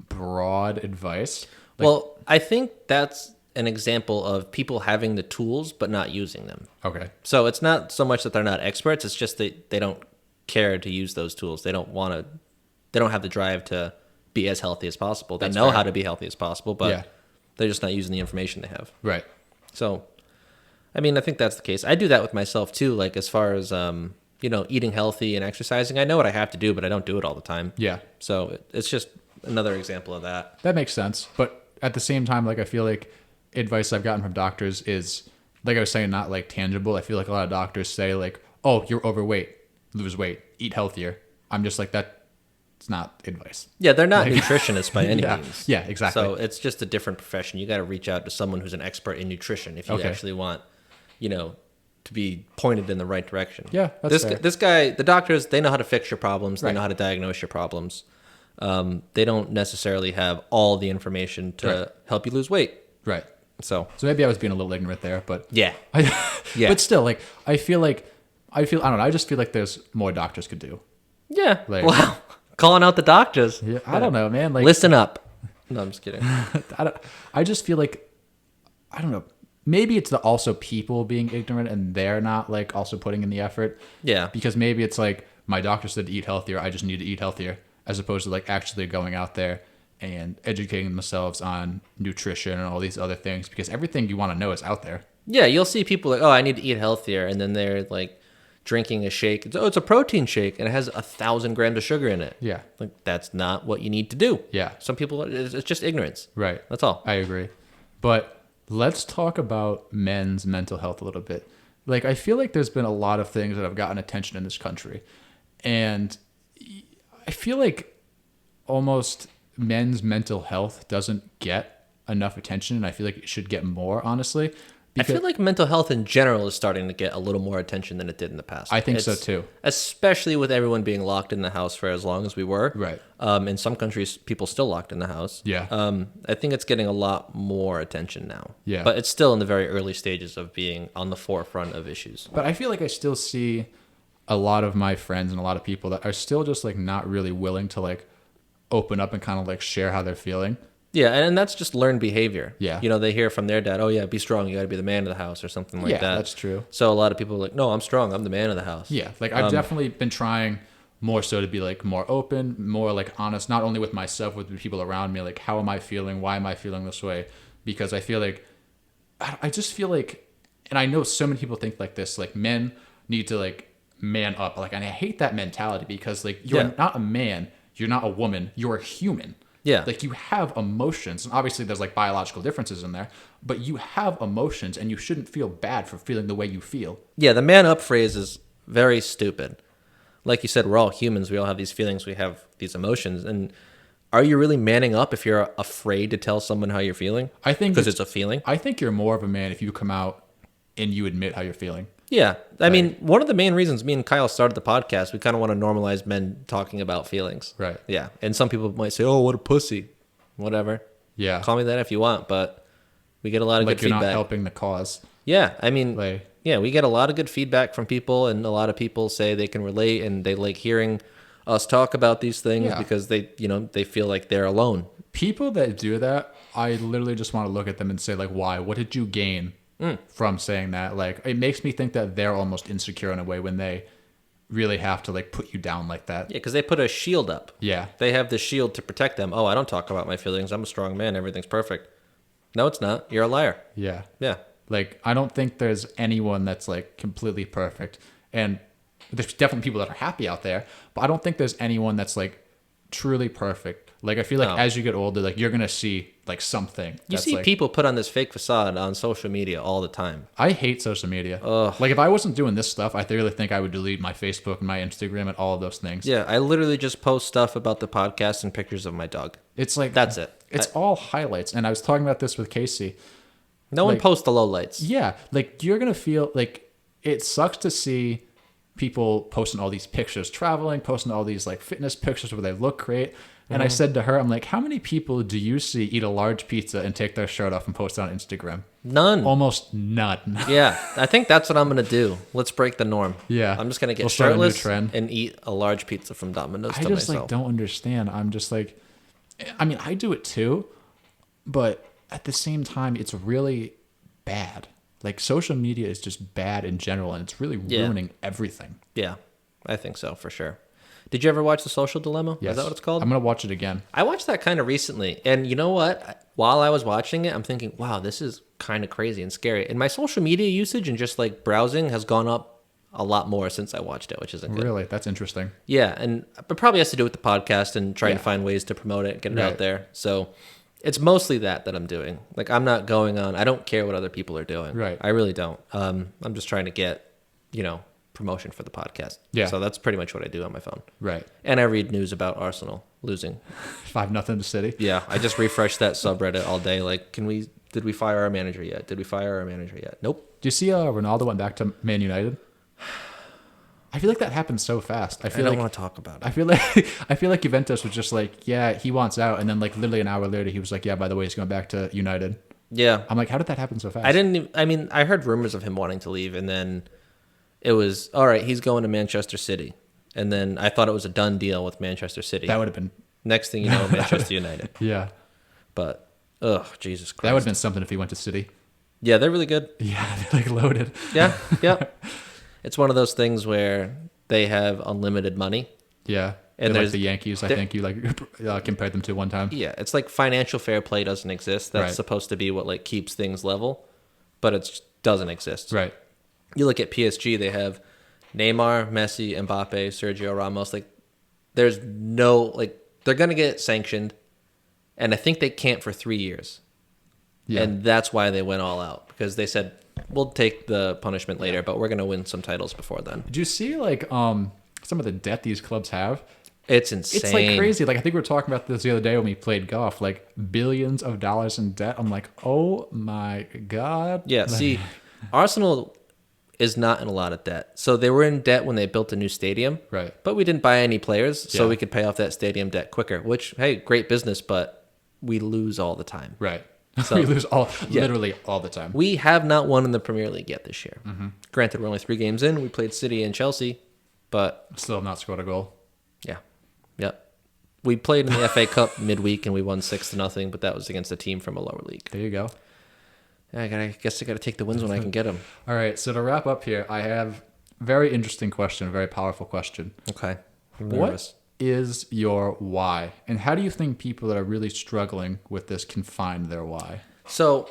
broad advice. Like, well, I think that's an example of people having the tools but not using them. Okay. So it's not so much that they're not experts, it's just that they don't care to use those tools. They don't have the drive to be as healthy as possible. They know how to be healthy as possible, but they're just not using the information they have. Right. So, I mean, I think that's the case. I do that with myself too, like as far as eating healthy and exercising. I know what I have to do, but I don't do it all the time. Yeah. So it's just another example of that. That makes sense. But at the same time, like, I feel like advice I've gotten from doctors is, like I was saying, not like tangible. I feel like a lot of doctors say like, oh, you're overweight, lose weight, eat healthier. I'm just like, that's not advice. Yeah, they're not nutritionists by any means. Yeah, exactly. So it's just a different profession. You got to reach out to someone who's an expert in nutrition if you actually want, to be pointed in the right direction. Yeah, that's fair. This guy, the doctors, they know how to fix your problems. They know how to diagnose your problems. They don't necessarily have all the information to help you lose weight. Right. So maybe I was being a little ignorant there, but yeah. But still, like, I don't know. I just feel like there's more doctors could do. Yeah. Like, wow. Calling out the doctors. Yeah, I don't know, man. Like, listen up. No, I'm just kidding. I just feel like, I don't know. Maybe it's also people being ignorant and they're not like also putting in the effort. Yeah. Because maybe it's like, my doctor said to eat healthier, I just need to eat healthier, as opposed to like actually going out there and educating themselves on nutrition and all these other things, because everything you want to know is out there. Yeah, you'll see people like, oh, I need to eat healthier, and then they're like drinking a shake. It's a protein shake, and it has 1,000 grams of sugar in it. Yeah. Like, that's not what you need to do. Yeah. Some people, it's just ignorance. Right. That's all. I agree. But let's talk about men's mental health a little bit. Like, I feel like there's been a lot of things that have gotten attention in this country, and I feel like almost men's mental health doesn't get enough attention, and I feel like it should get more, honestly. I feel like mental health in general is starting to get a little more attention than it did in the past. I think so too. Especially with everyone being locked in the house for as long as we were. Right. In some countries, people still locked in the house. Yeah. I think it's getting a lot more attention now. Yeah. But it's still in the very early stages of being on the forefront of issues. But I feel like I still see a lot of my friends and a lot of people that are still just like not really willing to like open up and kind of like share how they're feeling. Yeah, and that's just learned behavior. Yeah. They hear from their dad, oh yeah, be strong, you got to be the man of the house or something like that. Yeah, that's true. So a lot of people are like, no, I'm strong, I'm the man of the house. Yeah, like I've definitely been trying more so to be like more open, more like honest, not only with myself, with the people around me, like how am I feeling, why am I feeling this way? Because I feel like, I just feel like, and I know so many people think like this, like men need to like man up. Like, and I hate that mentality because like you're not a man, you're not a woman, you're a human. Yeah. Like you have emotions, and obviously there's like biological differences in there, but you have emotions and you shouldn't feel bad for feeling the way you feel. Yeah, the man up phrase is very stupid. Like you said, we're all humans. We all have these feelings. We have these emotions. And are you really manning up if you're afraid to tell someone how you're feeling? I think because it's a feeling. I think you're more of a man if you come out and you admit how you're feeling. Yeah. I mean, one of the main reasons me and Kyle started the podcast, we kind of want to normalize men talking about feelings. Right. Yeah. And some people might say, oh, what a pussy. Whatever. Yeah. Call me that if you want, but we get a lot of good feedback. Like you're not helping the cause. Yeah. I mean, yeah, we get a lot of good feedback from people, and a lot of people say they can relate and they like hearing us talk about these things because they, they feel like they're alone. People that do that, I literally just want to look at them and say like, why? What did you gain from saying that? Like, it makes me think that they're almost insecure in a way when they really have to like put you down like that. Yeah, because they put a shield up. Yeah. They have the shield to protect them. Oh, I don't talk about my feelings. I'm a strong man. Everything's perfect. No, it's not. You're a liar. Yeah. Yeah. Like, I don't think there's anyone that's like completely perfect. And there's definitely people that are happy out there, but I don't think there's anyone that's like truly perfect. Like, I feel like as you get older, like you're going to see like something. You see like, people put on this fake facade on social media all the time. I hate social media. Like, if I wasn't doing this stuff, I really think I would delete my Facebook and my Instagram and all of those things. Yeah, I literally just post stuff about the podcast and pictures of my dog. It's like, that's it. It's all highlights. And I was talking about this with Casey. No one posts the lowlights. Yeah, like you're going to feel like it sucks to see people posting all these pictures, traveling, posting all these like fitness pictures where they look great. And I said to her, I'm like, how many people do you see eat a large pizza and take their shirt off and post it on Instagram? None. Almost none. Yeah, I think that's what I'm going to do. Let's break the norm. Yeah. I'm just going to get shirtless and eat a large pizza from Domino's to myself. I just like don't understand. I'm just like, I mean, I do it too, but at the same time, it's really bad. Like, social media is just bad in general, and it's really ruining everything. Yeah, I think so, for sure. Did you ever watch The Social Dilemma? Yes. Is that what it's called? I'm going to watch it again. I watched that kind of recently, and you know what? While I was watching it, I'm thinking, wow, this is kind of crazy and scary. And my social media usage and just, like, browsing has gone up a lot more since I watched it, which isn't good. Really? That's interesting. Yeah, and it probably has to do with the podcast and trying to find ways to promote it, get it out there. So it's mostly that I'm doing. Like, I'm not going on. I don't care what other people are doing. Right. I really don't. I'm just trying to get, promotion for the podcast. Yeah. So that's pretty much what I do on my phone. Right. And I read news about Arsenal losing 5-0 to City. Yeah. I just refresh that subreddit all day. Like, did we fire our manager yet? Did we fire our manager yet? Nope. Do you see Ronaldo went back to Man United? I feel like that happened so fast. I don't want to talk about it. I feel like Juventus was just like, yeah, he wants out, and then like literally an hour later, he was like, yeah, by the way, he's going back to United. Yeah. I'm like, how did that happen so fast? I heard rumors of him wanting to leave, and then it was, all right, he's going to Manchester City. And then I thought it was a done deal with Manchester City. That would have been... Next thing you know, Manchester United. Yeah. But, Jesus Christ. That would have been something if he went to City. Yeah, they're really good. Yeah, they're like loaded. Yeah. It's one of those things where they have unlimited money. Yeah. And like the Yankees, I think you compared them to one time. Yeah, it's like financial fair play doesn't exist. That's supposed to be what like keeps things level, but it doesn't exist. Right. You look at PSG, they have Neymar, Messi, Mbappe, Sergio Ramos. Like, there's no, like, they're going to get sanctioned, and I think they can't for 3 years. Yeah. And that's why they went all out, because they said, we'll take the punishment later, but we're going to win some titles before then. Did you see, like, some of the debt these clubs have? It's insane. It's, like, crazy. Like, I think we were talking about this the other day when we played golf. Like, billions of dollars in debt. I'm like, oh, my God. Yeah, see, Arsenal is not in a lot of debt. So they were in debt when they built a new stadium. Right. But we didn't buy any players, so we could pay off that stadium debt quicker, which, hey, great business, but we lose all the time. Right. So, we lose literally all the time. We have not won in the Premier League yet this year. Mm-hmm. Granted, we're only 3 games in. We played City and Chelsea, but... Still have not scored a goal. Yeah. Yep. We played in the FA Cup midweek, and we won 6-0, but that was against a team from a lower league. There you go. I guess I got to take the wins when I can get them. All right, so to wrap up here, I have a very interesting question, a very powerful question. Okay. I'm nervous. What is your why? And how do you think people that are really struggling with this can find their why? So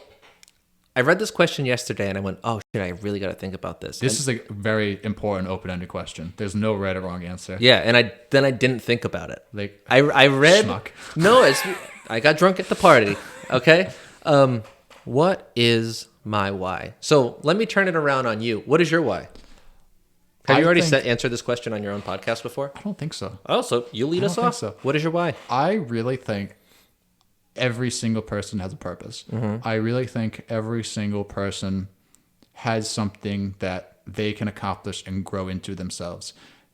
I read this question yesterday and I went, oh shit, I really got to think about this. This is a very important open-ended question. There's no right or wrong answer. Yeah, and I didn't think about it. Like I read schmuck. No, I got drunk at the party. Okay. What is my why? So let me turn it around on you. What is your why? Have you already answered this question on your own podcast before? I don't think so. Oh, so you lead us off. So. What is your why? I really think every single person has a purpose. Mm-hmm. I really think every single person has something that they can accomplish and grow into themselves.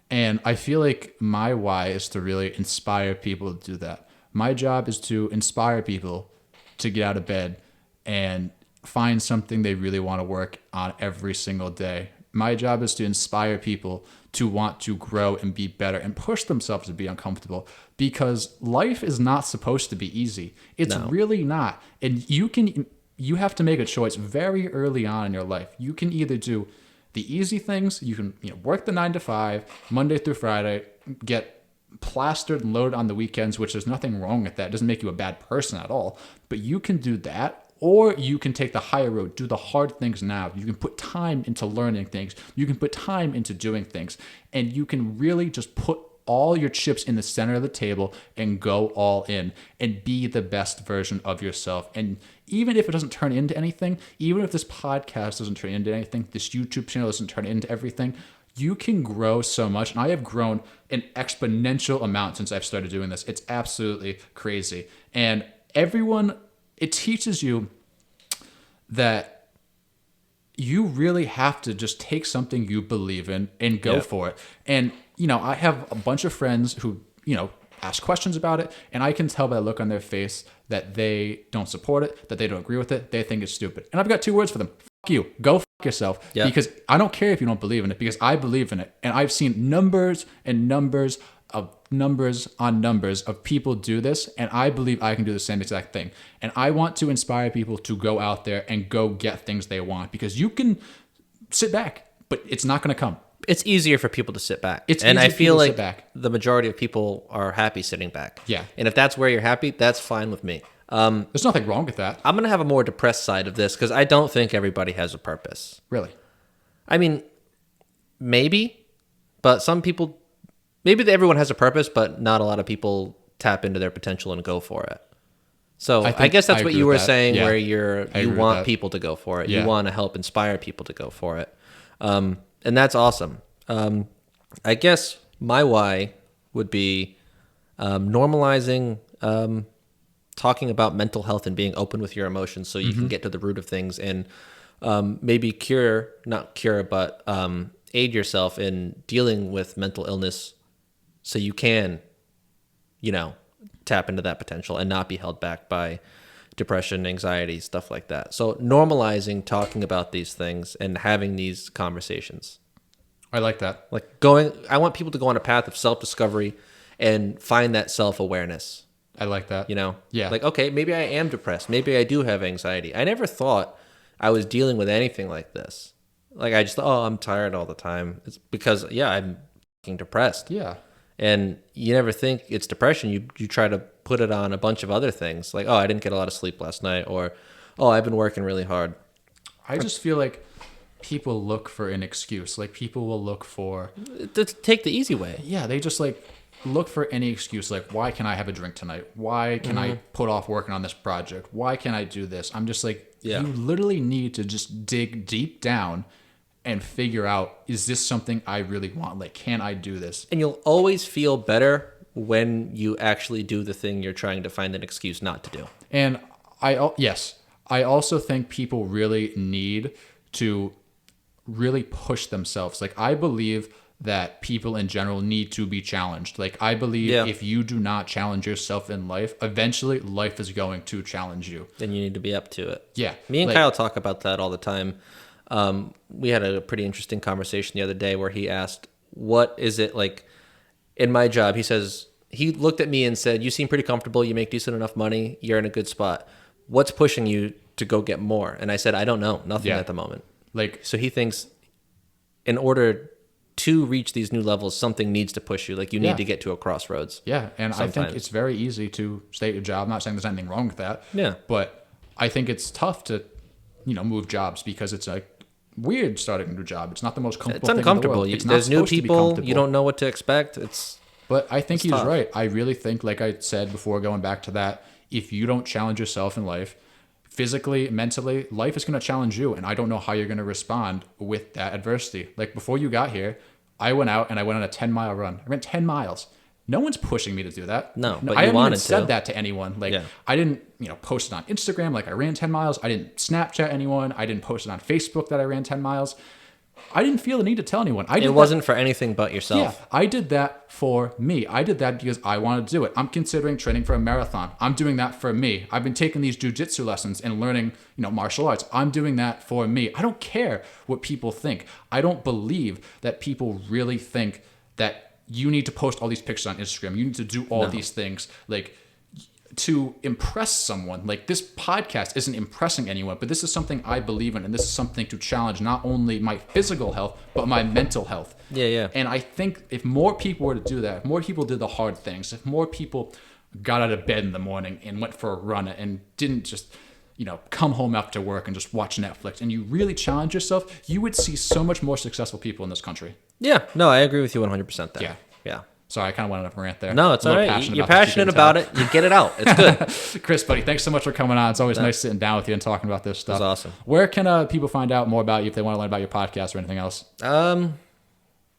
And I feel like my why is to really inspire people to do that. My job is to inspire people to get out of bed and find something they really want to work on every single day. My job is to inspire people to want to grow and be better and push themselves to be uncomfortable, because life is not supposed to be easy. It's really not. And you have to make a choice very early on in your life. You can either do the easy things. You can work the 9 to 5, Monday through Friday, get plastered and loaded on the weekends, which there's nothing wrong with that. It doesn't make you a bad person at all. But you can do that. Or you can take the higher road, do the hard things now. You can put time into learning things. You can put time into doing things. And you can really just put all your chips in the center of the table and go all in and be the best version of yourself. And even if it doesn't turn into anything, even if this podcast doesn't turn into anything, this YouTube channel doesn't turn into everything, you can grow so much. And I have grown an exponential amount since I've started doing this. It's absolutely crazy. And it teaches you that you really have to just take something you believe in and go for it. And, I have a bunch of friends who, ask questions about it, and I can tell by the look on their face that they don't support it, that they don't agree with it, they think it's stupid. And I've got 2 words for them. Fuck you. Go fuck yourself. Yeah. Because I don't care if you don't believe in it, because I believe in it. And I've seen numbers and numbers on numbers of people do this, and I believe I can do the same exact thing. And I want to inspire people to go out there and go get things they want, because you can sit back, but it's not going to come. It's easier for people to sit back. And I feel like the majority of people are happy sitting back. Yeah. And if that's where you're happy, that's fine with me. There's nothing wrong with that. I'm going to have a more depressed side of this, because I don't think everybody has a purpose. Really? I mean, maybe, but some people... Maybe everyone has a purpose, but not a lot of people tap into their potential and go for it. So I guess that's what you were saying, where you want people to go for it. Yeah. You want to help inspire people to go for it. And that's awesome. I guess my why would be normalizing talking about mental health and being open with your emotions, so you can get to the root of things and maybe aid yourself in dealing with mental illness, so you can, tap into that potential and not be held back by depression, anxiety, stuff like that. So normalizing talking about these things and having these conversations. I like that. I want people to go on a path of self-discovery and find that self-awareness. I like that. Yeah. Okay, maybe I am depressed. Maybe I do have anxiety. I never thought I was dealing with anything like this. I just thought, I'm tired all the time. It's because, I'm fucking depressed. Yeah. And you never think it's depression. You try to put it on a bunch of other things. I didn't get a lot of sleep last night, or, I've been working really hard. I just feel like people look for an excuse. People will look for... To take the easy way. Yeah, they just look for any excuse. Why can I have a drink tonight? Why can I put off working on this project? Why can't I do this? I'm just you literally need to just dig deep down and figure out, is this something I really want? Can I do this? And you'll always feel better when you actually do the thing you're trying to find an excuse not to do. And I also think people really need to really push themselves. I believe that people in general need to be challenged. I believe if you do not challenge yourself in life, eventually life is going to challenge you. Then you need to be up to it. Yeah. Me and Kyle talk about that all the time. We had a pretty interesting conversation the other day where he asked, what is it in my job? He says, he looked at me and said, you seem pretty comfortable. You make decent enough money. You're in a good spot. What's pushing you to go get more? And I said, I don't know. Nothing at the moment. So he thinks in order to reach these new levels, something needs to push you. You need to get to a crossroads. Yeah. And sometimes. I think it's very easy to stay at your job. I'm not saying there's anything wrong with that. Yeah. But I think it's tough to move jobs because it's like weird starting a new job. It's not the most comfortable. It's uncomfortable. Thing in the world. There's new people. You don't know what to expect. But I think he's tough. right. I really think, like I said before, going back to that, if you don't challenge yourself in life, physically, mentally, life is going to challenge you. And I don't know how you're going to respond with that adversity. Like before you got here, I went out and I went on a 10-mile run. I ran 10 miles. No one's pushing me to do that. No, but I you haven't wanted even said to. that to anyone. Like Yeah. I didn't, post it on Instagram like I ran 10 miles. I didn't Snapchat anyone. I didn't post it on Facebook that I ran 10 miles. I didn't feel the need to tell anyone. It wasn't for anything but yourself. Yeah, I did that for me. I did that because I wanted to do it. I'm considering training for a marathon. I'm doing that for me. I've been taking these jiu-jitsu lessons and learning, martial arts. I'm doing that for me. I don't care what people think. I don't believe that people really think that you need to post all these pictures on Instagram. You need to do all these things like to impress someone. Like this podcast isn't impressing anyone, but this is something I believe in, and this is something to challenge not only my physical health but my mental health. Yeah. And I think if more people were to do that, if more people did the hard things, if more people got out of bed in the morning and went for a run and didn't just come home after work and just watch Netflix, and you really challenge yourself, you would see so much more successful people in this country. Yeah, no, I agree with you 100% there. Yeah. Sorry, I kind of went on a rant there. No, it's all right. You're passionate about it. You get it out. It's good. Chris, buddy, thanks so much for coming on. It's always nice sitting down with you and talking about this stuff. It was awesome. Where can people find out more about you if they want to learn about your podcast or anything else?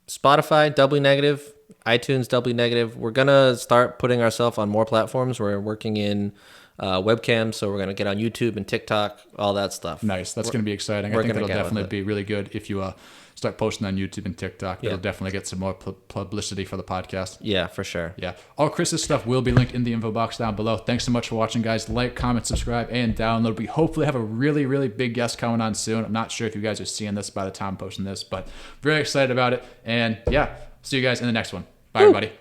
Spotify, Doubly Negative, iTunes, Doubly Negative. We're going to start putting ourselves on more platforms. We're working in webcams, so we're going to get on YouTube and TikTok, all that stuff. Nice. That's going to be exciting. I think it'll definitely be really good if you start posting on YouTube and TikTok. It'll definitely get some more publicity for the podcast. Yeah, for sure. Yeah. All Chris's stuff will be linked in the info box down below. Thanks so much for watching, guys. Like, comment, subscribe, and download. We hopefully have a really, really big guest coming on soon. I'm not sure if you guys are seeing this by the time I'm posting this, but very excited about it. And yeah, see you guys in the next one. Bye, everybody.